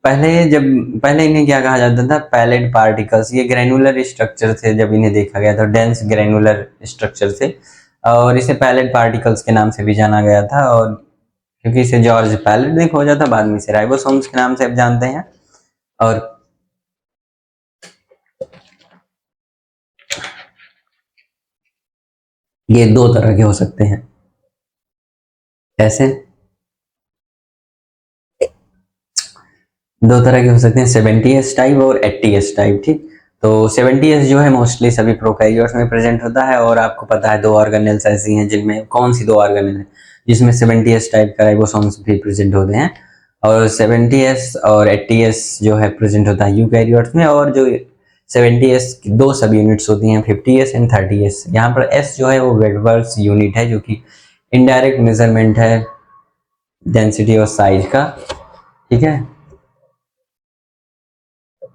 पहले इन्हें क्या कहा जाता था? Palade particles. ये ग्रैनुलर स्ट्रक्चर थे जब इन्हें देखा गया था, डेंस ग्रैनुलर स्ट्रक्चर थे, और इसे पैलेट पार्टिकल्स के नाम से भी जाना गया था। और क्योंकि इसे जॉर्ज पैलेट ने खोजा था, बाद में इसे राइबोसोम्स के नाम से अब जानते हैं। और ये दो तरह के हो सकते हैं। कैसे? दो तरह के हो सकते हैं, 70s टाइप और 80s टाइप। ठीक, तो 70s जो है मोस्टली सभी प्रोकैरियोट्स में प्रेजेंट होता है। और आपको पता है दो ऑर्गेनेल्स ऐसी हैं जिनमें, कौन सी दो ऑर्गेनेल है जिसमें 70s टाइप का राइबोसोम्स भी प्रेजेंट होते हैं? और 70s और 80s जो है प्रेजेंट होता है यूकैरियोट्स में। और जो 70s की दो सब यूनिट्स होती हैं, 50s एंड 30s। यहाँ पर S जो है वो वेडवर्स यूनिट है, जो कि इनडायरेक्ट मेजरमेंट है डेंसिटी और साइज का। ठीक है,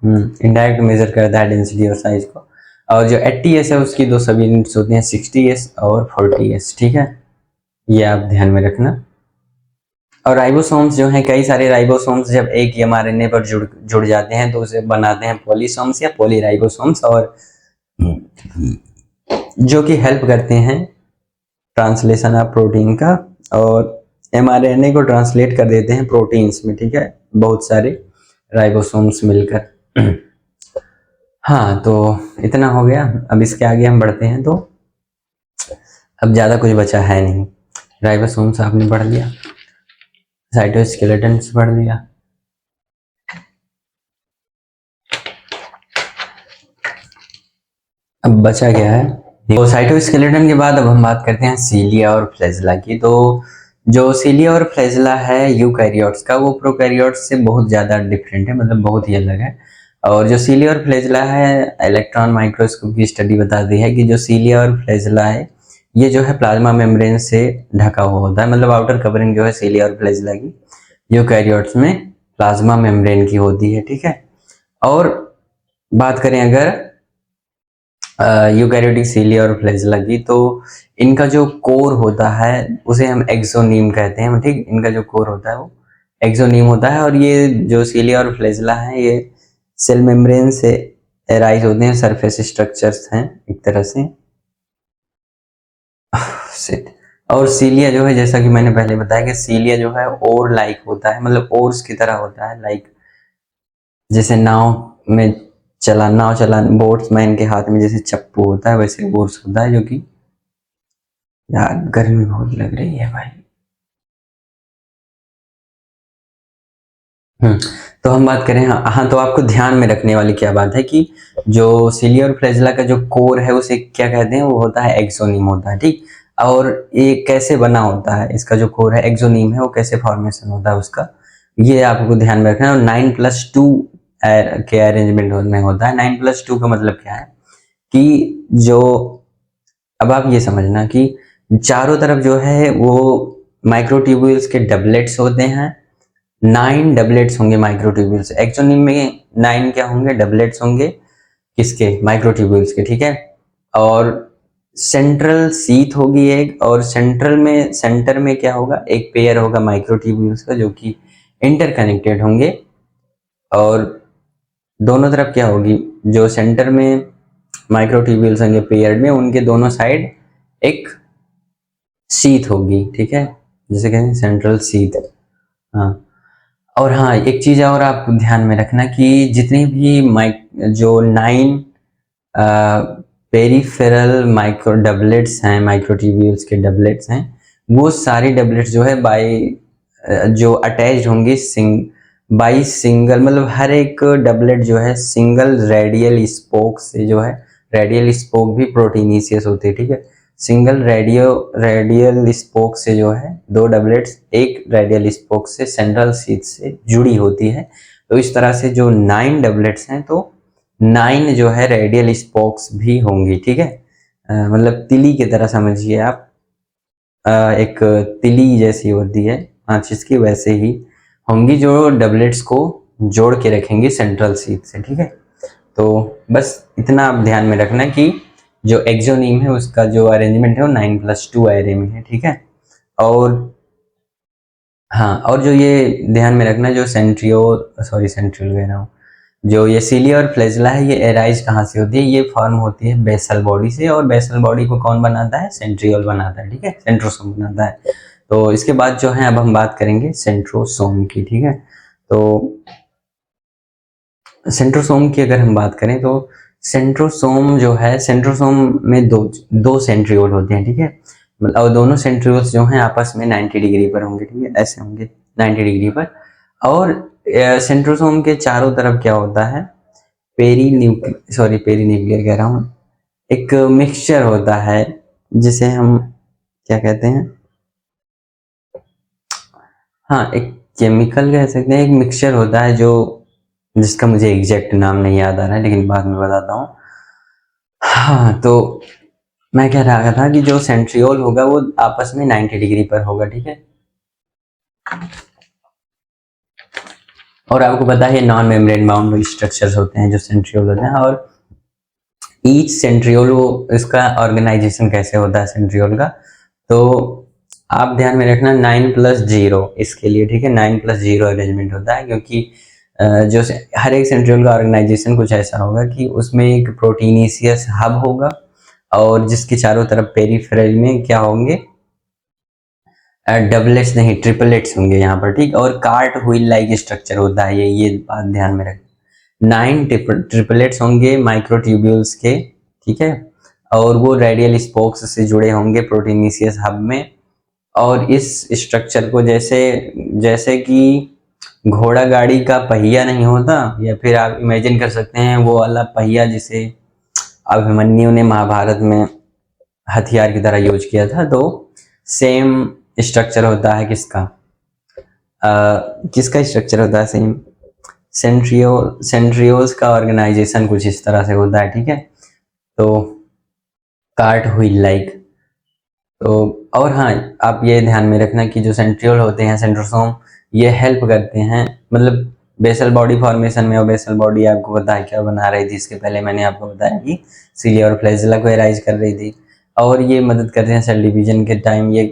इनडायरेक्ट मेजर करता है डेंसिटी और साइज को। और जो 80s है उसकी दो सब यूनिट्स होती हैं, 60s और 40s। ठीक है, ये आप ध्यान में रखना। और राइबोसोम्स जो हैं, कई सारे राइबोसोम्स जब एक mRNA पर जुड़ जाते हैं तो उसे बनाते हैं पॉलीसोम्स या पॉलीराइबोसोम्स, और जो कि हेल्प करते हैं ट्रांसलेशन ऑफ प्रोटीन का, और mRNA को ट्रांसलेट कर देते हैं प्रोटीन्स में। ठीक है, बहुत सारे राइबोसोम्स मिलकर। हाँ, तो इतना हो गया। अब इसके आगे हम बढ़ते हैं। तो अब ज़्यादा कुछ बचा है नहीं। राइबोसोम्स आपने पढ़ लिया, साइटोस्केलेटन्स पढ़ लिया, अब बचा क्या है? तो साइटोस्केलेटन के बाद अब हम बात करते हैं सीलिया और फ्लैजेला की। तो जो सीलिया और फ्लैजेला है यूकैरियोट्स का, वो प्रोकैरियोट्स से बहुत ज़्यादा डिफरेंट है, मतलब बहुत ही अलग है। और जो सीलिया और फ्लैजेला है, इलेक्ट्रॉन माइक्रोस्कोप की स्टडी बताती है कि जो सीलिया और फ्लैजेला है ये जो है प्लाज्मा मेम्ब्रेन से ढका हुआ होता है। मतलब आउटर कवरिंग जो है सीलिया और फ्लैजेला की यूकैरियोट्स में प्लाज्मा मेम्ब्रेन की होती है। ठीक है, और बात करें अगर यूकैरियोटिक सीलिया और फ्लैजेला की, तो इनका जो कोर होता है उसे हम एक्सोनीम कहते हैं। ठीक, इनका जो कोर होता है वो एक्सोनीम होता है। और ये जो सीलिया और फ्लैजेला है ये सेल मेम्ब्रेन से एराइज होते हैं, सरफेस स्ट्रक्चर्स हैं एक तरह से। और सीलिया जो है, जैसा कि मैंने पहले बताया कि सीलिया जो है ओर लाइक होता है, मतलब ओर्स की तरह होता है। लाइक जैसे नाव चला बोट्समैन के हाथ में जैसे चप्पू होता है, वैसे ओर्स होता है। जो कि यार गर्मी बहुत लग रही है भाई। तो हम बात करें, हाँ, तो आपको ध्यान में रखने वाली क्या बात है कि जो सीलिया और फ्लैजेला का जो कोर है उसे क्या कहते हैं? वो होता है एक्सोनीम होता है। ठीक, और ये कैसे बना होता है? इसका जो कोर है एक्सोनीम है, वो कैसे फॉर्मेशन होता है उसका, ये आपको ध्यान में रखना है। और 9+2 के अरेंजमेंट में होता है। 9+2 का मतलब क्या है कि जो, अब आप ये समझना कि चारों तरफ जो है वो माइक्रोट्यूब्यूल्स के डबलेट्स होते हैं, 9 डबलेट्स होंगे माइक्रोट्यूब्यूल्स। एक्सोनिम में 9 क्या होंगे, डबलेट्स होंगे, किसके, माइक्रोट्यूब्यूल्स के, ठीक है। और सेंट्रल सीथ होगी एक, और सेंटर में क्या होगा, एक पेयर होगा माइक्रोट्यूब्यूल्स का जो कि इंटरकनेक्टेड होंगे। और दोनों तरफ क्या होगी, जो सेंटर में माइक्रोट्यूब्यूल्स होंगे पेयर में, उनके दोनों साइड एक सीथ होगी, ठीक है, जिसे कहते हैं सेंट्रल सीथ। हाँ, और हाँ एक चीज और आप ध्यान में रखना कि जितने भी जो 9 पेरिफेरल माइक्रो डबलेट्स हैं, माइक्रोट्यूब्यूल्स के डबलेट्स हैं, वो सारे डबलेट्स जो है जो अटैच्ड होंगे बाई सिंगल, मतलब हर एक डबलेट जो है सिंगल रेडियल स्पोक से जो है, रेडियल स्पोक भी प्रोटीनिशियस होते हैं, ठीक है। सिंगल रेडियल स्पोक से जो है दो डबलेट्स एक रेडियल स्पोक से सेंट्रल सीथ से जुड़ी होती है। तो इस तरह से जो 9 डबलेट्स हैं, तो 9 जो है रेडियल स्पोक्स भी होंगी, ठीक है। मतलब तिली की तरह समझिए आप, एक तिली जैसी होती है माचिस की, वैसे ही होंगी जो डबलेट्स को जोड़ के रखेंगी सेंट्रल सीथ से, ठीक है। तो बस इतना आप ध्यान में रखना कि जो एक्सोनीम है उसका जो अरेंजमेंट है वो 9+2 एरे में है, ठीक है। और हाँ, और जो ये ध्यान में रखना, जो सेंट्रियोल कह रहा हूँ, जो ये सीलिया और फ्लैजिला है, ये एराइज कहाँ से होती है, ये फॉर्म होती है बेसल बॉडी से, और बेसल बॉडी को कौन बनाता है, सेंट्रियोल बनाता है, ठीक है, सेंट्रोसोम बनाता है। तो इसके बाद जो है अब हम बात करेंगे सेंट्रोसोम की, ठीक है। तो सेंट्रोसोम की अगर हम बात करें तो सेंट्रोसोम जो है, सेंट्रोसोम में दो सेंट्रियोल होते हैं, ठीक है। मतलब और दोनों सेंट्रियोल्स जो हैं आपस में 90 डिग्री पर होंगे, ठीक है, ऐसे होंगे 90 डिग्री पर। और सेंट्रोसोम के चारों तरफ क्या होता है, पेरीन्यूक्लियर कह रहा हूँ, एक मिक्सचर होता है जिसे हम क्या कहते हैं, हाँ एक केमिकल कह सकते हैं, एक मिक्सचर होता है जो जिसका मुझे एग्जैक्ट नाम नहीं याद आ रहा है, लेकिन बाद में बताता हूँ। हाँ, तो मैं कह रहा था कि जो सेंट्रियोल होगा वो आपस में 90 डिग्री पर होगा, ठीक है। और आपको पता है नॉन मेम्ब्रेन बाउंड स्ट्रक्चर्स होते हैं जो सेंट्रियोल होते हैं। और ईच सेंट्रियोल, वो इसका ऑर्गेनाइजेशन कैसे होता है सेंट्रियोल का, तो आप ध्यान में रखना 9+0 इसके लिए, ठीक है, 9+0 अरेंजमेंट होता है, क्योंकि जो हर एक सेंट्रियोल का ऑर्गेनाइजेशन कुछ ऐसा होगा कि उसमें एक प्रोटीनिशियस हब होगा, और जिसके चारों तरफ पेरिफेरल में क्या होंगे, डबलेट्स नहीं ट्रिपलेट्स होंगे यहाँ पर, ठीक। और कार्ट व्हील लाइक स्ट्रक्चर होता है ये बात ध्यान में रखना। 9 ट्रिपलेट्स होंगे माइक्रोट्यूब्यूल्स के, ठीक है, और वो रेडियल स्पोक्स से जुड़े होंगे प्रोटीनिशियस हब में। और इस स्ट्रक्चर को जैसे कि घोड़ा गाड़ी का पहिया नहीं होता, या फिर आप इमेजिन कर सकते हैं वो वाला पहिया जिसे अभिमन्यु ने महाभारत में हथियार की तरह यूज किया था, तो सेम स्ट्रक्चर होता है किसका स्ट्रक्चर होता है सेम, सेंट्रियोल्स का ऑर्गेनाइजेशन कुछ इस तरह से होता है, ठीक है। तो कार्ट व्हील लाइक। तो और हाँ, आप ये ध्यान में रखना कि जो सेंट्रियोल होते हैं, सेंट्रोसोम, ये हेल्प करते हैं, मतलब बेसल बॉडी फॉर्मेशन में। और बेसल बॉडी आपको पता है क्या बना रही थी, इसके पहले मैंने आपको बताया कि सीलिया और फ्लैजिला को एराइज कर रही थी। और ये मदद करते हैं सेल डिवीजन के टाइम, ये